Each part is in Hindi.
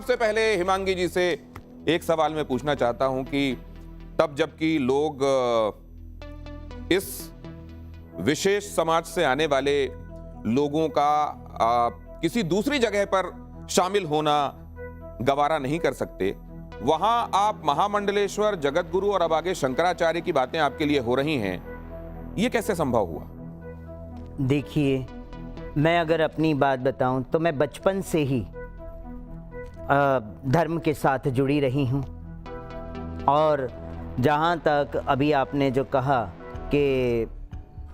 सबसे पहले हिमांगी जी से एक सवाल मैं पूछना चाहता हूं कि तब जबकि लोग इस विशेष समाज से आने वाले लोगों का किसी दूसरी जगह पर शामिल होना गवारा नहीं कर सकते, वहां आप महामंडलेश्वर, जगत गुरु और अब आगे शंकराचार्य की बातें आपके लिए हो रही हैं, ये कैसे संभव हुआ? देखिए, मैं अगर अपनी बात बताऊं तो मैं बचपन से ही धर्म के साथ जुड़ी रही हूं। और जहां तक अभी आपने जो कहा कि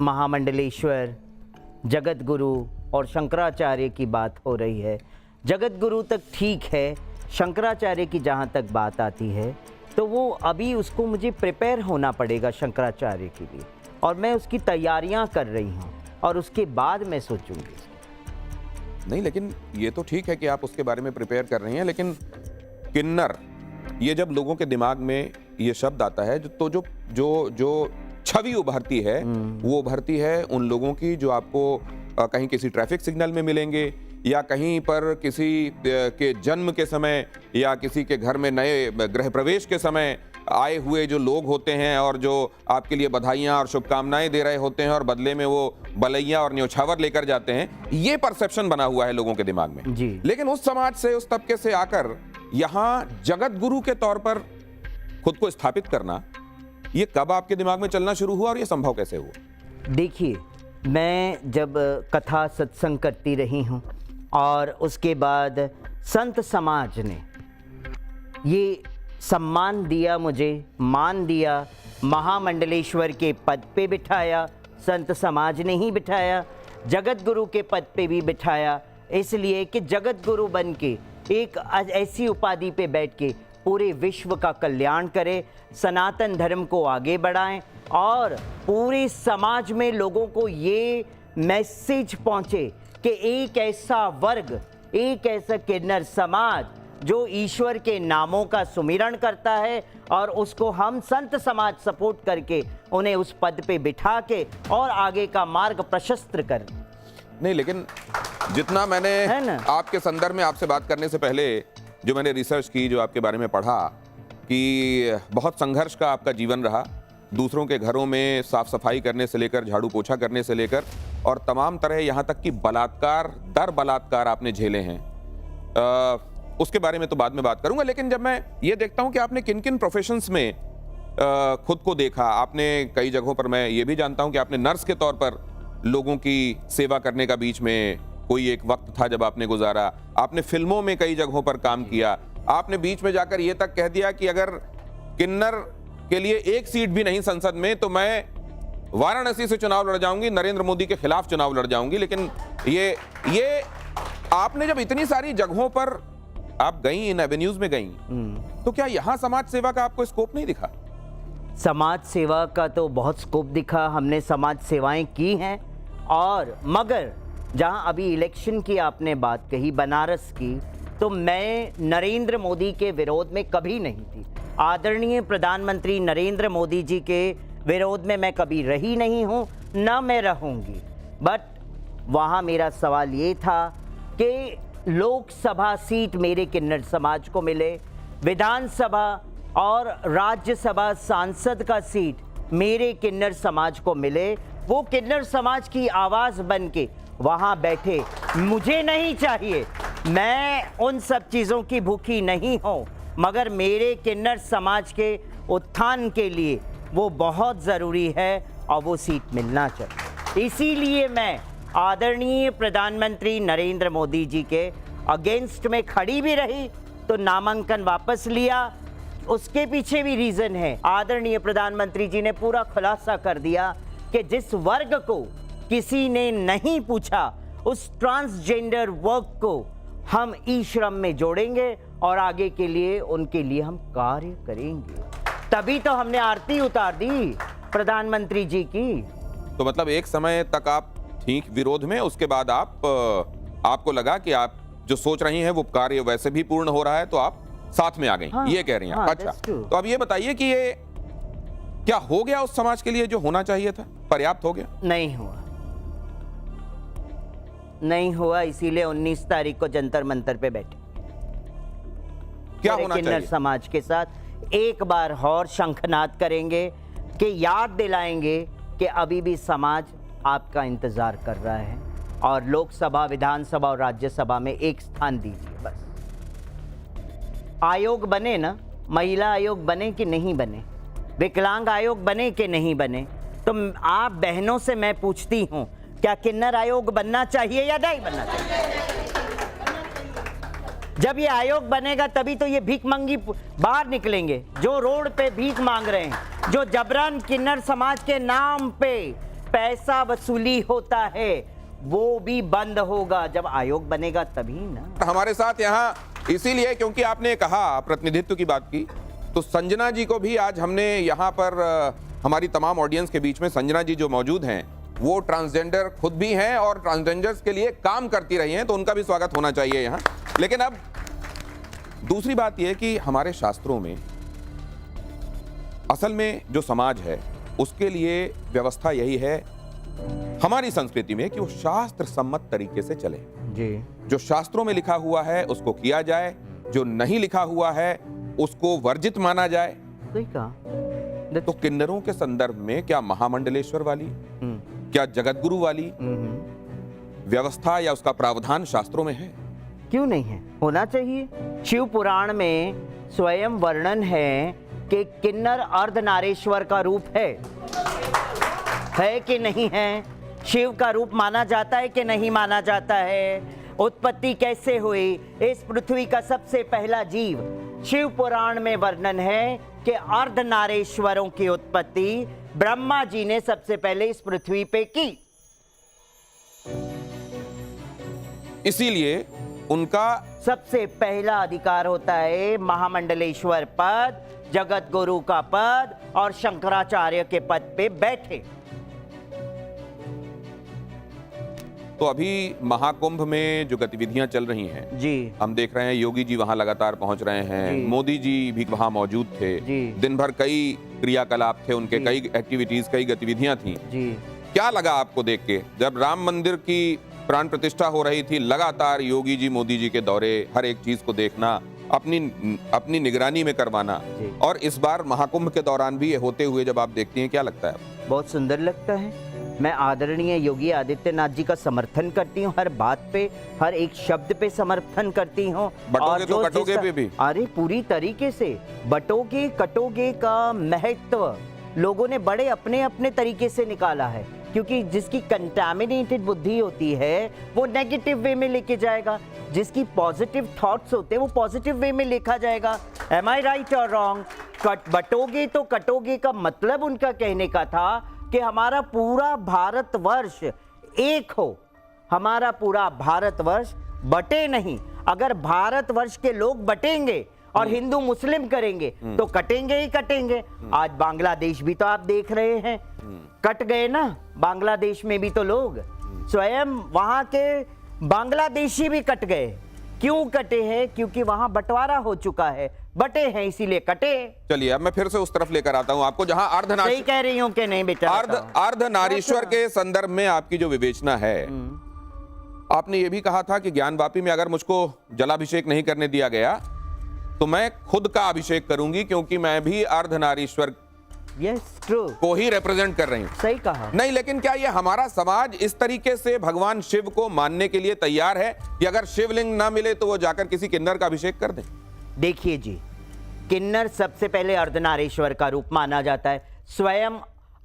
महामंडलेश्वर, जगत गुरु और शंकराचार्य की बात हो रही है, जगत गुरु तक ठीक है, शंकराचार्य की जहां तक बात आती है तो वो अभी उसको मुझे प्रिपेयर होना पड़ेगा शंकराचार्य के लिए, और मैं उसकी तैयारियां कर रही हूं और उसके बाद मैं सोचूंगी। नहीं, लेकिन ये तो ठीक है कि आप उसके बारे में प्रिपेयर कर रही हैं, लेकिन किन्नर, ये जब लोगों के दिमाग में ये शब्द आता है तो जो जो जो छवि उभरती है वो उभरती है उन लोगों की जो आपको कहीं किसी ट्रैफिक सिग्नल में मिलेंगे या कहीं पर किसी के जन्म के समय या किसी के घर में नए गृह प्रवेश के समय आए हुए जो लोग होते हैं और जो आपके लिए बधाइयां और शुभकामनाएं दे रहे होते हैं और बदले में वो बलैया और न्योछावर लेकर जाते हैं। ये परसेप्शन बना हुआ है लोगों के दिमाग में जी। लेकिन उस समाज से, उस तबके से आकर यहाँ जगत गुरु के तौर पर खुद को स्थापित करना, ये कब आपके दिमाग में चलना शुरू हुआ और ये संभव कैसे हुआ? देखिए, मैं जब कथा सत्संग करती रही हूँ और उसके बाद संत समाज ने ये सम्मान दिया, मुझे मान दिया, महामंडलेश्वर के पद पे बिठाया, संत समाज ने ही बिठाया, जगत गुरु के पद पे भी बिठाया, इसलिए कि जगत गुरु बन के एक ऐसी उपाधि पे बैठ के पूरे विश्व का कल्याण करे, सनातन धर्म को आगे बढ़ाएं और पूरे समाज में लोगों को ये मैसेज पहुंचे कि एक ऐसा वर्ग, एक ऐसा किन्नर समाज जो ईश्वर के नामों का सुमिरन करता है और उसको हम संत समाज सपोर्ट करके उन्हें उस पद पे बिठा के और आगे का मार्ग प्रशस्त कर। नहीं, लेकिन जितना मैंने आपके संदर्भ में आपसे बात करने से पहले जो मैंने रिसर्च की, जो आपके बारे में पढ़ा कि बहुत संघर्ष का आपका जीवन रहा, दूसरों के घरों में साफ सफाई करने से लेकर झाड़ू पोछा करने से लेकर और तमाम तरह, यहाँ तक कि बलात्कार दर बलात्कार आपने झेले हैं। उसके बारे में तो बाद में बात करूंगा, लेकिन जब मैं ये देखता हूं कि आपने किन किन प्रोफेशंस में खुद को देखा, आपने कई जगहों पर, मैं ये भी जानता हूं कि आपने नर्स के तौर पर लोगों की सेवा करने का बीच में कोई एक वक्त था जब आपने गुजारा, आपने फिल्मों में कई जगहों पर काम किया, आपने बीच में जाकर ये तक कह दिया कि अगर किन्नर के लिए एक सीट भी नहीं संसद में तो मैं वाराणसी से चुनाव लड़ जाऊंगी, नरेंद्र मोदी के खिलाफ चुनाव लड़ जाऊंगी। लेकिन ये आपने जब इतनी सारी जगहों पर आप गई, इन एवेन्यूज में गई, तो क्या यहां समाज सेवा का आपको स्कोप नहीं दिखा? समाज सेवा का तो बहुत स्कोप दिखा, हमने समाज सेवाएं की हैं, और मगर जहां अभी इलेक्शन की आपने बात कही, बनारस की, तो मैं नरेंद्र मोदी के विरोध में कभी नहीं थी। आदरणीय प्रधानमंत्री नरेंद्र मोदी जी के विरोध में मैं कभी रही नहीं हूं, ना मैं रहूंगी। बट वहां मेरा सवाल ये था कि लोकसभा सीट मेरे किन्नर समाज को मिले, विधानसभा और राज्यसभा सांसद का सीट मेरे किन्नर समाज को मिले, वो किन्नर समाज की आवाज़ बन के वहाँ बैठे। मुझे नहीं चाहिए, मैं उन सब चीज़ों की भूखी नहीं हूँ, मगर मेरे किन्नर समाज के उत्थान के लिए वो बहुत ज़रूरी है और वो सीट मिलना चाहिए। इसीलिए मैं आदरणीय प्रधानमंत्री नरेंद्र मोदी जी के अगेंस्ट में खड़ी भी रही, तो नामांकन वापस लिया। उसके पीछे भी रीज़न है, आदरणीय प्रधानमंत्री जी ने पूरा खुलासा कर दिया कि जिस वर्ग को किसी ने नहीं पूछा, उस ट्रांसजेंडर वर्ग को हम ई श्रम में जोड़ेंगे और आगे के लिए उनके लिए हम कार्य करेंगे। तभी तो हमने आरती उतार दी प्रधानमंत्री जी की। तो मतलब एक समय तक आप ठीक विरोध में, उसके बाद आपको लगा कि आप जो सोच रही हैं वो कार्य वैसे भी पूर्ण हो रहा है, तो आप साथ में आ गई। हाँ, ये कह रही हैं। हाँ, अच्छा, तो अब ये बताइए कि ये क्या हो गया उस समाज के लिए जो होना चाहिए था? पर्याप्त हो गया? नहीं हुआ, नहीं हुआ, इसीलिए 19 तारीख को जंतर मंतर पे बैठे। क्या मेरे होना किन्नर चाहिए? समाज के साथ एक बार और शंखनाद करेंगे कि याद दिलाएंगे कि अभी भी समाज आपका इंतजार कर रहा है और लोकसभा, विधानसभा और राज्यसभा में एक स्थान दीजिए बस। आयोग बने ना, महिला आयोग बने कि नहीं बने, विकलांग आयोग बने कि नहीं बने, तो आप बहनों से मैं पूछती हूं, क्या किन्नर आयोग बनना चाहिए या नहीं बनना चाहिए? जब ये आयोग बनेगा तभी तो ये भीख मंगी बाहर निकलेंगे, जो रोड पे भीख मांग रहे हैं, जो जबरन किन्नर समाज के नाम पे पैसा वसूली होता है, वो भी बंद होगा। जब आयोग बनेगा तभी ना। हमारे साथ यहाँ इसीलिए क्योंकि आपने कहा प्रतिनिधित्व की बात की, तो संजना जी को भी आज हमने यहाँ पर हमारी तमाम ऑडियंस के बीच में संजना जी जो मौजूद हैं वो ट्रांसजेंडर खुद भी हैं और ट्रांसजेंडर्स के लिए काम करती रही हैं, तो उनका भी स्वागत होना चाहिए यहाँ। लेकिन अब दूसरी बात यह कि हमारे शास्त्रों में असल में जो समाज है उसके लिए व्यवस्था यही है हमारी संस्कृति में कि वो शास्त्र सम्मत तरीके से चले जी। जो शास्त्रों में लिखा हुआ है उसको किया जाए, जो नहीं लिखा हुआ है उसको वर्जित माना जाए। सही कहा। तो किन्नरों के संदर्भ में क्या महामंडलेश्वर वाली, क्या जगतगुरु वाली व्यवस्था या उसका प्रावधान शास्त्रों में है? क्यों नहीं है? होना चाहिए। शिव पुराण में स्वयं वर्णन है कि किन्नर अर्धनारेश्वर का रूप है कि नहीं है? शिव का रूप माना जाता है कि नहीं माना जाता है? उत्पत्ति कैसे हुई? इस पृथ्वी का सबसे पहला जीव, शिव पुराण में वर्णन है कि अर्धनारेश्वरों की उत्पत्ति ब्रह्मा जी ने सबसे पहले इस पृथ्वी पे की। इसीलिए उनका सबसे पहला अधिकार होता है महामंडलेश्वर पद, जगत गुरु का पद और शंकराचार्य के पद पे बैठे। तो अभी महाकुंभ में जो गतिविधियां चल रही हैं जी, हम देख रहे हैं, योगी जी वहां लगातार पहुंच रहे हैं, जी। मोदी जी भी वहां मौजूद थे, जी। दिन भर कई क्रियाकलाप थे उनके, जी। कई एक्टिविटीज, कई गतिविधियां थी। जी। क्या लगा आपको देख के जब राम मंदिर की प्राण प्रतिष्ठा हो रही थी, लगातार योगी जी, मोदी जी के दौरे, हर एक चीज को देखना, अपनी निगरानी में करवाना, जी। और इस बार महाकुंभ के दौरान भी ये होते हुए जब आप देखती हैं, क्या लगता है? बहुत सुंदर लगता है। मैं आदरणीय योगी आदित्यनाथ जी का समर्थन करती हूँ, हर बात पे, हर एक शब्द पे समर्थन करती हूँ। बटोगे तो कटोगे पे भी? अरे पूरी तरीके से बटोगे कटोगे का महत्व लोगों ने बड़े अपने अपने तरीके से निकाला है, क्योंकि जिसकी कंटामिनेटेड बुद्धि होती है वो नेगेटिव वे में लेके जाएगा, जिसकी पॉजिटिव थॉट्स होते हैं वो पॉजिटिव वे में लिखा जाएगा। एम आई राइट और रॉन्ग? बटोगे तो कटोगे का मतलब उनका कहने का था कि हमारा पूरा भारतवर्ष एक हो, हमारा पूरा भारतवर्ष बटे नहीं। अगर भारतवर्ष के लोग बटेंगे और हिंदू मुस्लिम करेंगे तो कटेंगे ही कटेंगे। आज बांग्लादेश भी तो आप देख रहे हैं, कट गए ना। बांग्लादेश में भी तो लोग स्वयं वहां के बांग्लादेशी भी कट गए। क्यों कटे हैं? क्योंकि वहां बंटवारा हो चुका है, बटे हैं इसीलिए कटे। चलिए अब मैं फिर से उस तरफ लेकर आता हूं आपको जहां सही कह रही हूं कि नहीं बेटा? अर्धनारीश्वर के संदर्भ में आपकी जो विवेचना है, आपने ये भी कहा था कि ज्ञानवापी में अगर मुझको जलाभिषेक नहीं करने दिया गया तो मैं खुद का अभिषेक करूंगी, क्योंकि मैं भी अर्धनारीश्वर यस ट्रू को ही रिप्रेजेंट कर रही हूं। सही कहा। नहीं, लेकिन क्या ये हमारा समाज इस तरीके से भगवान शिव को मानने के लिए तैयार है कि अगर शिवलिंग ना मिले तो वो जाकर किसी किन्नर का अभिषेक कर दें? देखिए जी, किन्नर सबसे पहले अर्धनारीश्वर का रूप माना जाता है। स्वयं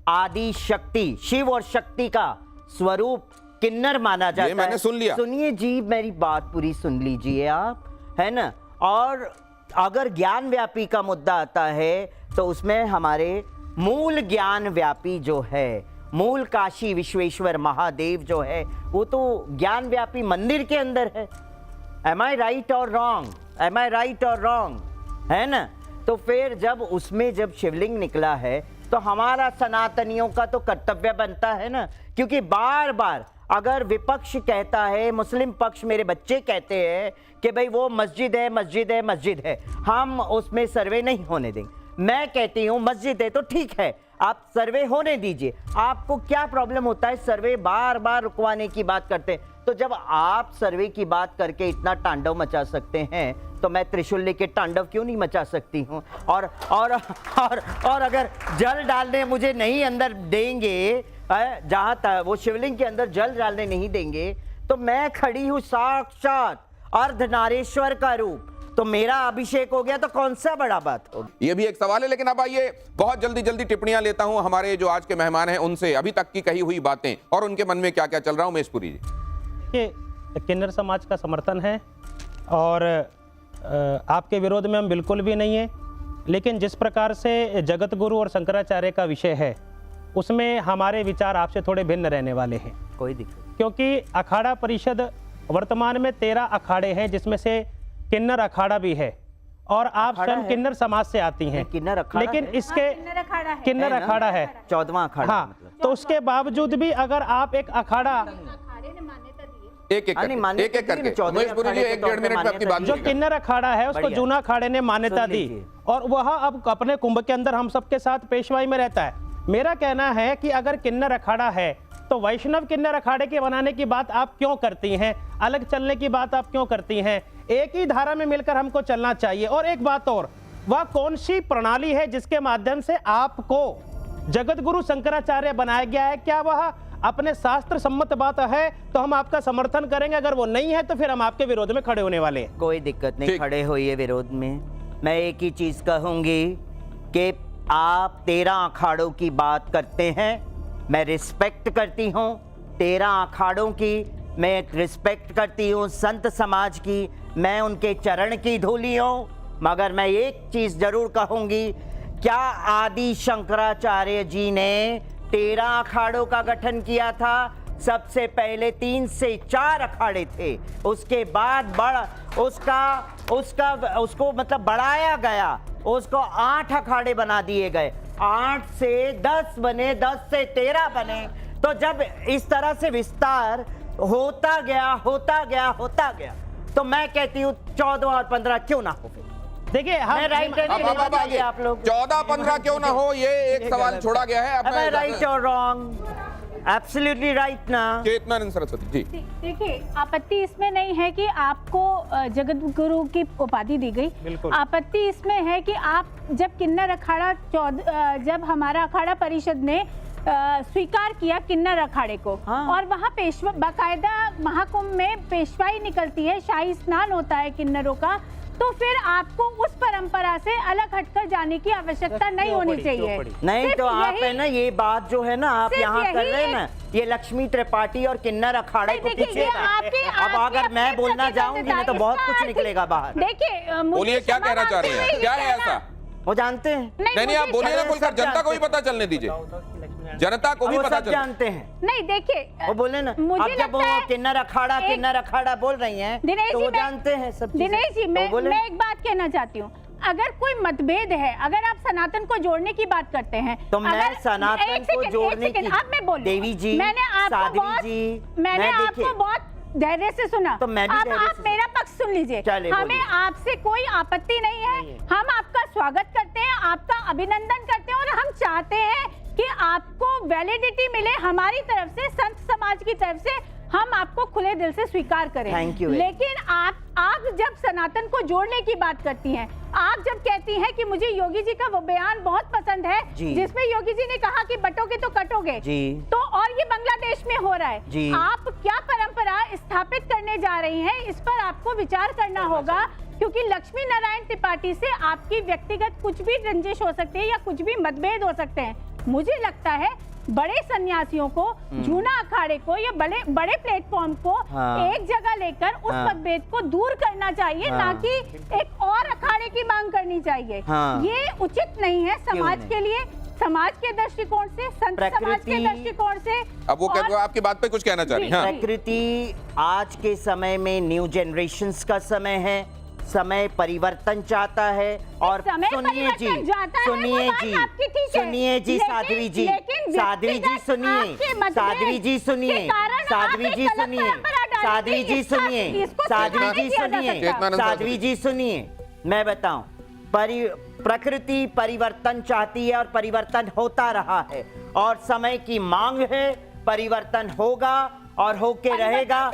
आदि शक्ति, शिव और शक्ति का स्वरूप किन्नर माना जाता है। मैंने सुन लिया। सुनिए जी, मेरी बात पूरी सुन लीजिए आप, है ना। और अगर ज्ञान व्यापी का मुद्दा आता है तो उसमें हमारे मूल ज्ञान व्यापी जो है, मूल काशी विश्वेश्वर महादेव जो है, वो तो ज्ञान व्यापी मंदिर के अंदर है। एम आई राइट और रॉन्ग? एम आई राइट और रॉन्ग? है ना। तो फिर जब उसमें जब शिवलिंग निकला है तो हमारा सनातनियों का तो कर्तव्य बनता है ना, क्योंकि बार बार अगर विपक्ष कहता है, मुस्लिम पक्ष मेरे बच्चे कहते हैं कि भाई वो मस्जिद है, मस्जिद है, मस्जिद है, हम उसमें सर्वे नहीं होने देंगे। मैं कहती हूं मस्जिद है तो ठीक है, आप सर्वे होने दीजिए। आपको क्या प्रॉब्लम होता है? सर्वे बार बार रुकवाने की बात करते हैं। तो जब आप सर्वे की बात करके इतना तांडव मचा सकते हैं तो मैं त्रिशूल लेके तांडव क्यों नहीं मचा सकती हूँ? और अगर जल डालने मुझे नहीं अंदर देंगे, जहाँ तक वो शिवलिंग के अंदर जल डालने नहीं देंगे, तो मैं खड़ी हूँ साक्षात अर्धनारेश्वर का रूप, तो मेरा अभिषेक हो गया तो कौन सा बड़ा बात होगी? ये भी एक सवाल है। लेकिन अब आइए बहुत जल्दी जल्दी टिप्पणियां लेता हूं हमारे जो आज के मेहमान हैं उनसे, अभी तक की कही हुई बातें और उनके मन में क्या क्या चल रहा। उमेश पुरी जी, कि किन्नर समाज का समर्थन है और आपके विरोध में हम बिल्कुल भी नहीं है, लेकिन जिस प्रकार से जगत गुरु और शंकराचार्य का विषय है उसमें हमारे विचार आपसे थोड़े भिन्न रहने वाले हैं। कोई दिक्कत, क्योंकि अखाड़ा परिषद वर्तमान में 13 अखाड़े हैं, जिसमें से किन्नर अखाड़ा भी है और आप स्वयं किन्नर समाज से आती हैं, किन्नर अखाड़ा लेकिन है? इसके किन्नर अखाड़ा है 14वां अखाड़ा। हाँ, मतलब तो उसके बावजूद भी अगर आप एक अखाड़ा एक एक करके उमेश पुरी जी 1-1.5 मिनट में अपनी बात जो किन्नर अखाड़ा है उसको जूना अखाड़े ने मान्यता दी और वह अब अपने कुंभ के अंदर हम सबके साथ पेशवाई में रहता है। मेरा कहना है कि अगर किन्नर अखाड़ा है तो वैष्णव किन्नर अखाड़े के बनाने की बात आप क्यों करती हैं? अलग चलने की बात आप क्यों करती हैं? एक ही धारा में मिलकर हमको चलना चाहिए। और एक बात और, वह कौन सी प्रणाली है जिसके माध्यम से आपको जगत गुरु शंकराचार्य बनाया गया है? क्या वह अपने शास्त्र सम्मत बात है तो हम आपका समर्थन करेंगे, अगर वो नहीं है तो फिर हम आपके विरोध में खड़े होने वाले हैं। कोई दिक्कत नहीं, खड़े होइए विरोध में। मैं एक ही चीज कहूंगी कि आप 13 अखाड़ों की बात करते हैं, मैं रिस्पेक्ट करती हूँ 13 अखाड़ों की, मैं रिस्पेक्ट करती हूँ संत समाज की, मैं उनके चरण की धूली हूँ, मगर मैं एक चीज जरूर कहूंगी, क्या आदि शंकराचार्य जी ने 13 अखाड़ों का गठन किया था? सबसे पहले 3 से 4 अखाड़े थे, उसके बाद उसको मतलब बढ़ाया गया, उसको 8 अखाड़े बना दिए गए, 8 से 10 बने, 10 से 13 बने। तो जब इस तरह से विस्तार होता गया, तो मैं कहती हूँ 14 और 15 क्यों ना हो। देखिए आप लोग 14-15 क्यों ना हो, ये एक सवाल छोड़ा गया है। अब राइट और रॉन्ग? एब्सोल्युटली राइट ना? चेतनानंद सरस्वती जी, देखिए, आपत्ति इसमें नहीं है कि आपको जगत गुरु की उपाधि दी गई। आपत्ति इसमें है कि आप जब किन्नर अखाड़ा जब हमारा अखाड़ा परिषद ने स्वीकार किया किन्नर अखाड़े को, हाँ। और वहाँ बाकायदा महाकुंभ में पेशवाई निकलती है, शाही स्नान होता है किन्नरों का, तो फिर आपको उस परंपरा से अलग हटकर जाने की आवश्यकता नहीं होनी चाहिए। नहीं तो आप है ना, ये बात जो है ना आप यहाँ कर रहे हैं ना, ये लक्ष्मी त्रिपाठी और किन्नर अखाड़े को पीछे। अब अगर मैं बोलना जाऊंगी ना तो बहुत कुछ निकलेगा बाहर। देखिए, बोलिए क्या कहना चाह रही हैं, क्या है ऐसा? वो जानते हैं? नहीं, आप बोलिए ना खुलकर, जनता को भी पता चलने दीजिए, जनता को भी पता चले। जानते हैं? नहीं, देखिए, वो बोले ना, अब जब वो किन्नर अखाड़ा बोल रही हैं तो वो जानते हैं सब चीजें। दिनेश जी, मैं एक बात कहना चाहती हूँ, अगर कोई मतभेद है, अगर आप सनातन को जोड़ने की बात करते हैं तो मैं सनातन को जोड़ने की, अब मैं बोलूं, देवी जी, मैंने आपको बहुत धैर्य से सुना, तो मैं भी अब आप मेरा पक्ष सुन लीजिए। हमें आपसे कोई आपत्ति नहीं है, हम आपका स्वागत करते हैं, आपका अभिनंदन करते हैं, और हम चाहते हैं कि आपको वैलिडिटी मिले हमारी तरफ से, संत समाज की तरफ से, हम आपको खुले दिल से स्वीकार करें। Thank you. लेकिन आप जब सनातन को जोड़ने की बात करती हैं, आप जब कहती हैं कि मुझे योगी जी का वो बयान बहुत पसंद है जिसमें योगी जी ने कहा कि बटोगे तो कटोगे, तो और ये बांग्लादेश में हो रहा है, आप क्या परंपरा स्थापित करने जा रही हैं, इस पर आपको विचार करना होगा, क्योंकि लक्ष्मी नारायण त्रिपाठी से आपकी व्यक्तिगत कुछ भी रंजिश हो सकती है या कुछ भी मतभेद हो सकते हैं। मुझे लगता है बड़े सन्यासियों को, जूना अखाड़े को या बड़े प्लेटफॉर्म को एक जगह लेकर उस मतभेद को दूर करना चाहिए, ना कि एक और अखाड़े की मांग करनी चाहिए। ये उचित नहीं है समाज के लिए, समाज के दृष्टिकोण से, संत समाज के दृष्टिकोण से। अब वो आपकी बात पे कुछ कहना चाह रही हैं? प्रकृति आज के समय में न्यू जनरेशंस का समय है, समय परिवर्तन चाहता है। और सुनिए जी, साध्वी जी सुनिए, मैं बताऊं, प्रकृति परिवर्तन चाहती है और परिवर्तन होता रहा है, और समय की मांग है, परिवर्तन होगा और होके रहेगा।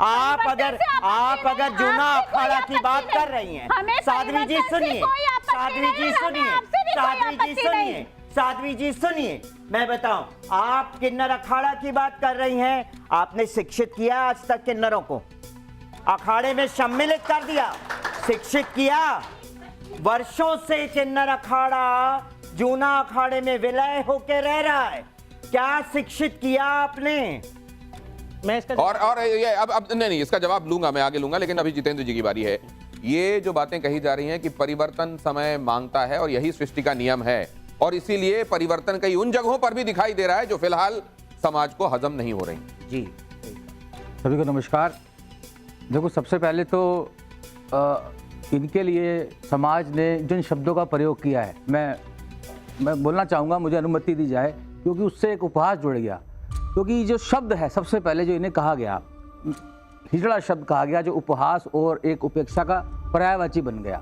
आप परिवर्तन अगर से जूना आपसे कोई अखाड़ा की आपत्ति बात नहीं। कर रही हैं, हमें साध्वी जी परिवर्तन से सुनिए, कोई आपत्ति साध्वी नहीं जी है, हमें सुनिए, आपसे भी कोई साध्वी जी आपत्ति नहीं। सुनिए, साध्वी जी सुनिए, मैं बताऊं, आप किन्नर अखाड़ा की बात कर रही हैं। आपने शिक्षित किया आज तक किन्नरों को, अखाड़े में सम्मिलित कर दिया, शिक्षित किया। वर्षों से किन्नर अखाड़ा जूना अखाड़े में विलय होकर रह रहा है, क्या शिक्षित किया आपने? मैं इसका और ये अब नहीं, इसका जवाब लूंगा, मैं आगे लूंगा, लेकिन अभी जितेंद्र जी की बारी है। ये जो बातें कही जा रही हैं कि परिवर्तन समय मांगता है और यही सृष्टि का नियम है, और इसीलिए परिवर्तन कई उन जगहों पर भी दिखाई दे रहा है जो फिलहाल समाज को हजम नहीं हो रही। जी, सभी को नमस्कार। देखो, सबसे पहले तो इनके लिए समाज ने जिन शब्दों का प्रयोग किया है, मैं बोलना चाहूँगा, मुझे अनुमति दी जाए, क्योंकि उससे एक उपहास जुड़ गया। क्योंकि जो शब्द है, सबसे पहले जो इन्हें कहा गया, हिजड़ा शब्द कहा गया, जो उपहास और एक उपेक्षा का पर्यायवाची बन गया।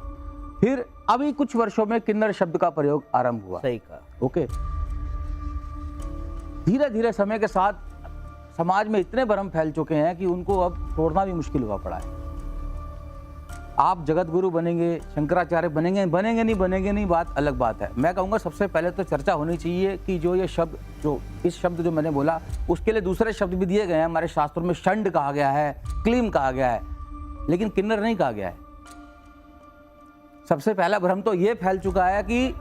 फिर अभी कुछ वर्षों में किन्नर शब्द का प्रयोग आरंभ हुआ। सही कहा। ओके, धीरे धीरे समय के साथ समाज में इतने भ्रम फैल चुके हैं कि उनको अब तोड़ना भी मुश्किल हुआ पड़ा है। आप जगत गुरु बनेंगे, शंकराचार्य बनेंगे नहीं, बात अलग बात है। मैं कहूँगा सबसे पहले तो चर्चा होनी चाहिए कि जो ये शब्द, जो इस शब्द जो मैंने बोला, उसके लिए दूसरे शब्द भी दिए गए हैं हमारे शास्त्रों में। षंड कहा गया है, क्लीम कहा गया है, लेकिन किन्नर नहीं कहा गया है। सबसे पहला भ्रम तो ये फैल चुका है कि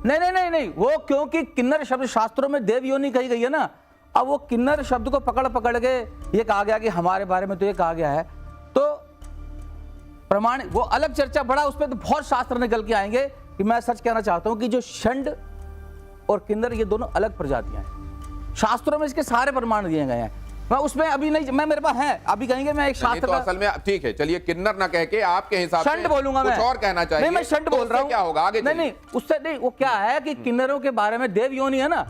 नहीं, वो क्योंकि किन्नर शब्द शास्त्रों में देव योनि कही गई है ना, अब वो किन्नर शब्द को पकड़ के ये कहा गया कि हमारे बारे में तो ये कहा गया है, तो प्रमाण वो अलग चर्चा, बड़ा उस पर तो बहुत शास्त्र निकल के आएंगे। कि मैं सच कहना चाहता हूं कि जो षंड और किन्नर, ये दोनों अलग प्रजातियां हैं। शास्त्रों में इसके सारे प्रमाण दिए गए हैं। मैं उसमें अभी नहीं, मैं मेरे पास है, अभी कहेंगे मैं एक शास्त्र तो असल में ठीक है, चलिए किन्नर ना कह के आपके हिसाब से षंड बोलूंगा, कुछ मैं और कहना चाहिए। नहीं, मैं षंड तो बोल रहा हूँ। क्या होगा आगे? नहीं, उससे नहीं, वो क्या है कि किन्नरों के बारे में देव योनि है ना,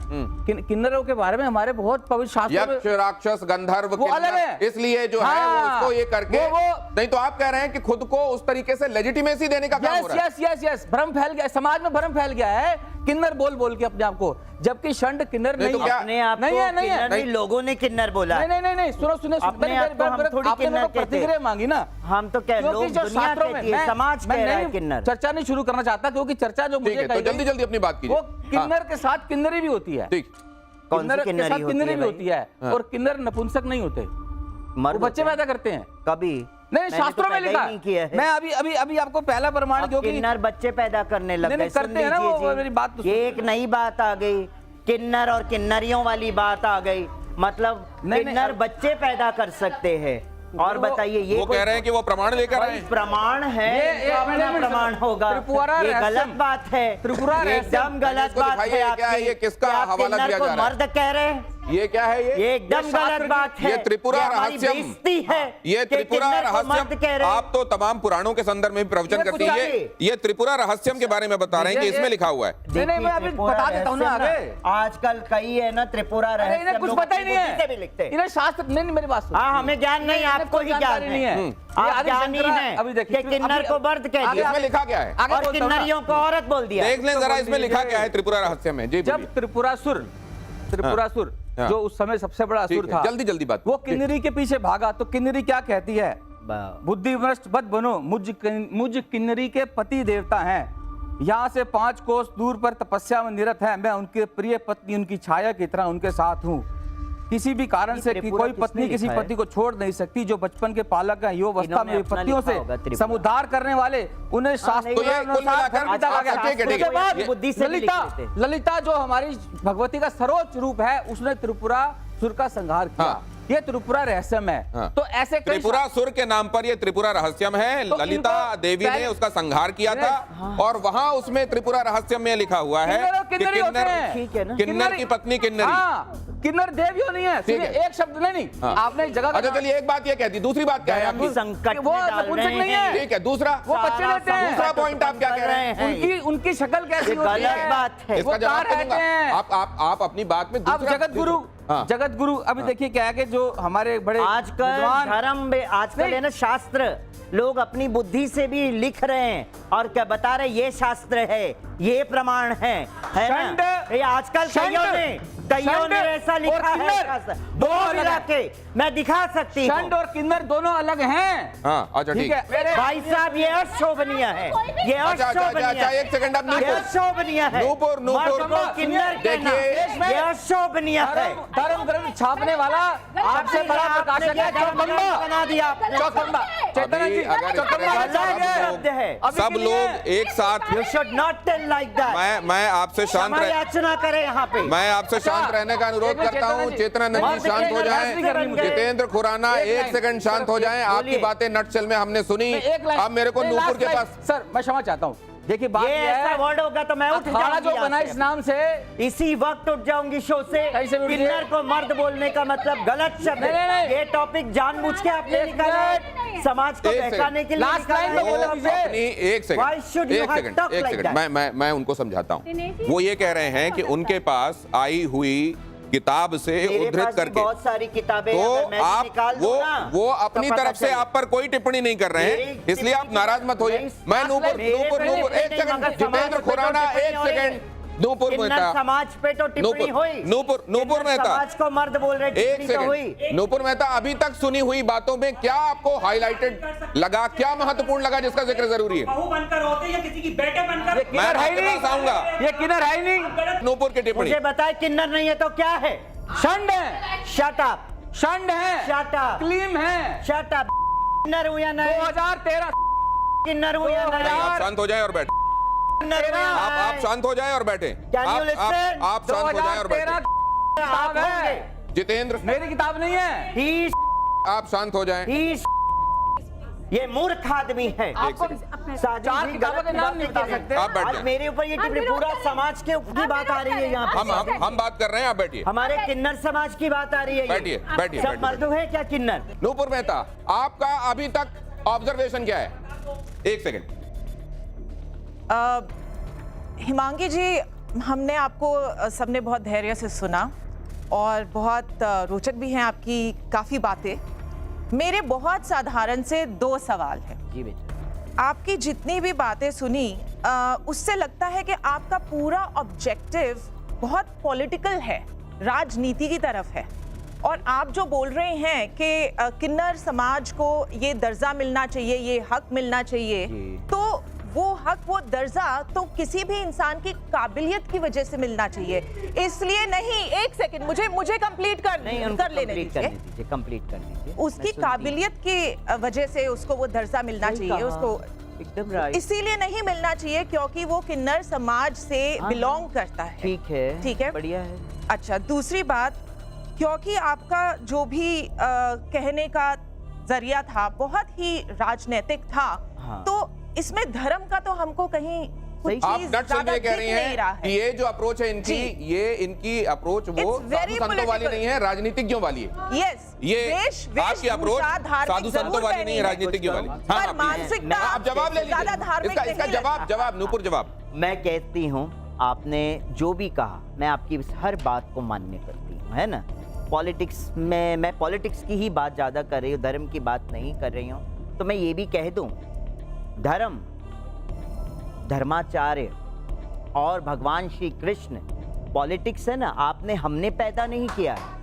किन्नरों के बारे में हमारे बहुत पवित्र शास्त्रों में, यक्ष, राक्षस, गंधर्व, वो अलग है। इसलिए जो है वो उसको ये करके नहीं, तो आप कह रहे हैं कि खुद को उस तरीके से लेजिटिमेसी देने का काम हो रहा है। यस, भ्रम फैल गया समाज में, भ्रम फैल गया है किन्नर बोल के अपने आप को, जबकि षंड किन्नर नहीं है। अपने आप को किन्नर नहीं, लोगों ने किन्नर बोला। नहीं, सुनो, अपने आप को हम थोड़ी किन्नर कहते प्रतिक्रिया मांगी ना, हम तो क्या, लोग दुनिया कहती है, समाज कह रहा है किन्नर। चर्चा नहीं शुरू करना चाहता, क्योंकि चर्चा जो मुझे तो जल्दी अपनी बात कीजिए। वो किन्नर के साथ किन्नरी भी होती है, किन्नर के साथ किन्नरी भी होती है, और किन्नर नपुंसक नहीं होते, वो बच्चे पैदा करते हैं। कभी नहीं, शास्त्रों में लिखा है। मैं अभी आपको पहला प्रमाण, क्योंकि किन्नर बच्चे पैदा करने लग गए, करते हैं ना, वो मेरी बात तो ये एक नई बात आ गई, किन्नर और किन्नरियों वाली बात आ गई। मतलब किन्नर बच्चे पैदा कर सकते हैं। और बताइए, ये वो कह रहे हैं कि वो प्रमाण लेकर आए। प्रमाण है, प्रमाण होगा, ये गलत बात है, एकदम गलत बात है। ये किसका हवाला दिया जा रहा है? मर्द कह रहे हैं, ये क्या है? ये एकदम गलत बात है। ये त्रिपुरा रहस्यम है, ये त्रिपुरा रहस्यम। आप तो तमाम पुराणों के संदर्भ में भी प्रवचन करती है। ये त्रिपुरा रहस्यम के बारे में बता रहे हैं कि इसमें लिखा हुआ है। नहीं, मैं अभी बता देता हूँ ना आगे। आजकल कई है ना त्रिपुरा रहस्यम, कुछ पता ही नहीं है, इन्हें शास्त्र नहीं, मेरी बात सुनो। हाँ, हमें ज्ञान नहीं, आपको ही ज्ञान नहीं है। आप ज्ञानी हैं। अभी देखिए, किन्नर को मर्द कह दिया, इसमें लिखा क्या है, और किन्नरियों को औरत बोल दिया। देख लें जरा इसमें लिखा क्या है त्रिपुरा रहस्यम में। जी, जब त्रिपुरासुर जो उस समय सबसे बड़ा असुर था, जल्दी बात, वो किन्नरी के पीछे भागा, तो किन्नरी क्या कहती है? बुद्धिभ्रष्ट मत बनो, मुझ किन्नरी के पति देवता हैं, यहाँ से 5 कोस दूर पर तपस्या में निरत है, मैं उनके प्रिय पत्नी, उनकी छाया की तरह उनके साथ हूँ। किसी भी कारण से कोई पत्नी किसी पति को छोड़ नहीं सकती। जो बचपन के पालक हैं, यो अवस्था में पतियों से समुद्धार करने वाले, उन्हें ललिता जो हमारी भगवती का सर्वोच्च रूप है, उसने त्रिपुरासुर का संहार किया। ये त्रिपुरा रहस्यम है। तो ऐसे त्रिपुरासुर के नाम पर ये त्रिपुरा रहस्यम है। तो ललिता देवी ने उसका संहार किया था, और वहां उसमें त्रिपुरा रहस्यम में लिखा हुआ है कि किन्नर की पत्नी किन्नरी, किन्नर देव यो नहीं है, एक शब्द नहीं। आपने एक जगह, अच्छा चलिए, एक बात ये कहती, दूसरी बात क्या है आपकी? संकट वो नपुंसक नहीं है। ठीक है, दूसरा वो बच्चे लेते हैं। दूसरा पॉइंट आप क्या कह रहे हैं? उनकी शक्ल कैसी होती है? बात है, इसका जवाब दूंगा। आप अपनी बात में अब जगत गुरु अभी देखिए क्या है कि जो हमारे बड़े आजकल धर्म में, आजकल है ना शास्त्र, लोग अपनी बुद्धि से भी लिख रहे हैं और क्या बता रहे, ये शास्त्र है, ये प्रमाण है ना? ये आजकल कईयों ने षंड ऐसा और लिखा है किन्नर खासा। दोनों दो अलग मिला हैं। के मैं दिखा सकती हूँ। षंड और किन्नर दोनों अलग हैं। हाँ अच्छा ठीक है मेरे भाई साहब ये अशोभनीय है, ये अच्छा, अशोभनीय अच्छा, है। एक सेकंड, अब ये नूपुर। अशोभनीय है। नूपुर, नूपुर। मर्द को किन्नर कहना देखिए, ये अशोभनीय है। धर्म ग्रंथ छापने वाला आपसे बड़ा प्रकाशक है चौखंबा। बना दिया आपने। चौखंबा चेतना अभी जी अगर इस चौखंबा तरह से शब्द है। सब लोग एक साथ, You should not tell like that। मैं आपसे शांत क्षमा रह याचना करें यहाँ पे। मैं आपसे शांत रहने का अनुरोध करता हूँ। चेतना नंदी मर्द शांत के हो नाराज नहीं करनी जाएं। मुझे। जितेंद्र खुराना एक सेकंड शांत हो जाएं। आपकी बोलिए। बातें नटशेल में हमने सुनी। एक लाइन अब मेरे को नहीं, नूपुर लास्ट के लाइन। पास सर मैं क्षमा चाहता हूँ। देखिए बात ये ये ऐसा है वर्ड होगा तो मैं उठ अखाड़ा जाऊंगी जो यहाँ बना से। इस नाम से इसी वक्त उठ जाऊंगी शो से। कैसे उठ किन्नर गए? को मर्द बोलने का मतलब गलत शब्द नहीं, है। नहीं। ये टॉपिक जानबूझ के आपने एक निकाला है, मिनट। समाज को एक बहकाने के लिए लास्ट निकाला लाइन है। तो बोलो वो मुझे। अपनी एक सेकंड, Why should you एक have सेकंड, talk एक like सेकंड, that? मैं उनको समझाता हूँ। वो ये कह रहे हैं कि उनके पास आई हुई किताब से मेरे उद्धृत पास भी करके, बहुत सारी किताबें हैं, तो अगर मैं भी आप निकाल दूं ना, वो तो अपनी पता तरफ से चले। आप पर कोई टिप्पणी नहीं कर रहे हैं, मेरी इसलिए आप टिप्पणी नाराज मत होइए। नहीं, मैं नूपुर मेरे नूपुर पे नूपुर एक टिप्पणी सेकंड, मगर समाज जितेंद्र पे तो खुराना टिप्पणी एक हो रही सेकंड, है। नूपुर किन्नर मेहता, समाज पे तो टिप्पणी हुई। नूपुर किन्नर मेहता, समाज को मर्द बोल रहे एक टिप्पणी तो हुई। सेकंड, नूपुर मेहता, अभी तक सुनी हुई बातों में क्या आपको हाईलाइटेड लगा, क्या महत्वपूर्ण लगा जिसका जिक्र जरूरी है? बहू बनकर होते या किसी की बेटे बनकर? ये किन्नर है ही आपके पास आऊंगा। नहीं ये किन्नर है ही नहीं नूपुर की टिप्पणी मुझे बताए किन्नर नहीं है तो क्या है? षंड है शट अप, षंड है शट अप, क्लीम है शट अप। किन्नर हूं या नहीं? 2013 किन्नर हूं या नहीं? आप शांत हो जाएं और बैठे। किन्नर हूं या आप नहीं? शांत हो जाएं और बैठे। Can you listen? आप शांत हो जाएं और 2013 बैठे। किताब है जितेंद्र, मेरी किताब नहीं है। He आप शांत हो जाएं। ये मूर्ख आदमी है। आपको साजिद चार जी किताबों गलत के नाम बातें नहीं बता कर रहे हैं। सकते। आप बैठ आज जाएं। मेरे ऊपर ये टिप्पणी, विरोध पूरा करें। समाज की बात आ रही है यहाँ पे। हम बात कर रहे हैं, आप बैठिए हमारे किन्नर समाज की बात आ रही है। ये। बैठिए बैठिए सब बैठिए। मर्दू है क्या किन्नर? नूपुर मेहता, आपका अभी तक ऑब्जर्वेशन क्या है? एक सेकंड। हिमांगी जी, हमने आपको सबने बहुत धैर्य से सुना और बहुत रोचक भी हैं आपकी काफ़ी बातें। मेरे बहुत साधारण से 2 सवाल हैं। जी बेटा। आपकी जितनी भी बातें सुनी उससे लगता है कि आपका पूरा ऑब्जेक्टिव बहुत पॉलिटिकल है, राजनीति की तरफ है। और आप जो बोल रहे हैं कि किन्नर समाज को ये दर्जा मिलना चाहिए, ये हक मिलना चाहिए, तो वो हक, वो दर्जा तो किसी भी इंसान की काबिलियत की वजह से मिलना चाहिए। इसलिए नहीं, एक सेकंड, मुझे कंप्लीट कर लेने दीजिए। कंप्लीट कर दीजिए। उसकी काबिलियत की वजह से उसको वो दर्जा मिलना चाहिए। उसको एकदम राइट। इसीलिए नहीं मिलना चाहिए क्योंकि वो किन्नर समाज से बिलोंग करता है। ठीक है, बढ़िया है। अच्छा, दूसरी बात, क्योंकि आपका जो भी कहने का जरिया था बहुत ही राजनीतिक था, हाँ। तो इसमें धर्म का तो हमको कहीं कुछ आप चीज नट से ज्यादा ये कह दिख रही नहीं रहा हैं कि है। ये जो अप्रोच है इनकी, जी। ये इनकी अप्रोच वो It's very साधु संतों वाली political। नहीं है, राजनीतिज्ञों वाली है। यस, ये आपकी अप्रोच साधु संतों वाली नहीं है, राजनीतिज्ञों वाली। पर हाँ, मानसिकता आप जवाब ले ज्यादा लीजिए। धार्मिक इसका नहीं जवाब, लगता। जवाब नूपुर, जवाब। मैं कहती हूँ, आपने जो भी कहा मैं आपकी हर बात को मान्य करती हूँ, है ना। पॉलिटिक्स में मैं पॉलिटिक्स की ही बात ज़्यादा कर रही हूँ, धर्म की बात नहीं कर रही हूँ। तो मैं ये भी कह दूँ, धर्म, धर्माचार्य और भगवान श्री कृष्ण, पॉलिटिक्स है ना, आपने हमने पैदा नहीं किया है।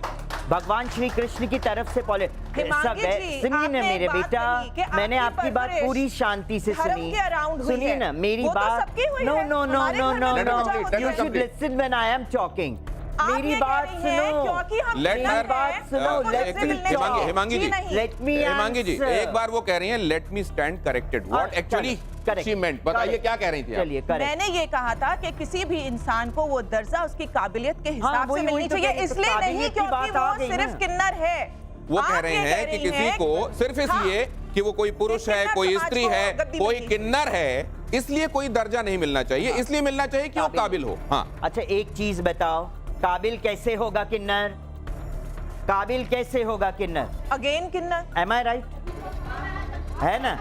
भगवान श्री कृष्ण की तरफ से हिमांगी जी, सुनिए ना आपने मेरे एक बात बेटा, कही कि मैंने आपकी आपकी बात परवरिश पूरी शांति से धर्म सुनी। के अराउंड हुई सुनिए है। ना मेरी वो तो बात। सबकी हुई नो है। नो नो हमारे नो घर नो में Let her no, complete, let you her should complete। Listen when I am talking. आप मेरी ये कह बात रही हैं सुनो। क्योंकि हम Let किन्नर her- हैं, सुनो, हमको let सबसे me मिलने talk। चाहिए। हिमांगी जी, नहीं। लेट मी हिमांगी जी, एक बार वो कह रही हैं let me stand corrected, what actually she meant, बताइए क्या कह रही थी आप? चलिए करेक्ट। मैंने ये कहा था कि किसी भी इंसान को वो दर्जा उसकी काबिलियत के हिसाब से मिलनी तो चाहिए, कह रही, तो इसलिए नहीं काबिलियत की क्योंकि बात आ वो गई सिर्फ ना। किन्नर है। वो आप कह रहे ये हैं कि किसी को सिर्फ इसलिए कि वो कोई पुरुष है, किन्नर कोई समाज स्त्री को है, गद्दी कोई मिली। किन्नर है, इसलिए कोई दर्जा नहीं मिलना चाहिए, इसलिए मिलना चाहिए कि वो काबिल हो। हाँ, अच्छा एक चीज बताओ, काबिल कैसे होगा किन्नर? काबिल कैसे होगा किन्नर? अगेन किन्नर। एम आई राइट? है ना?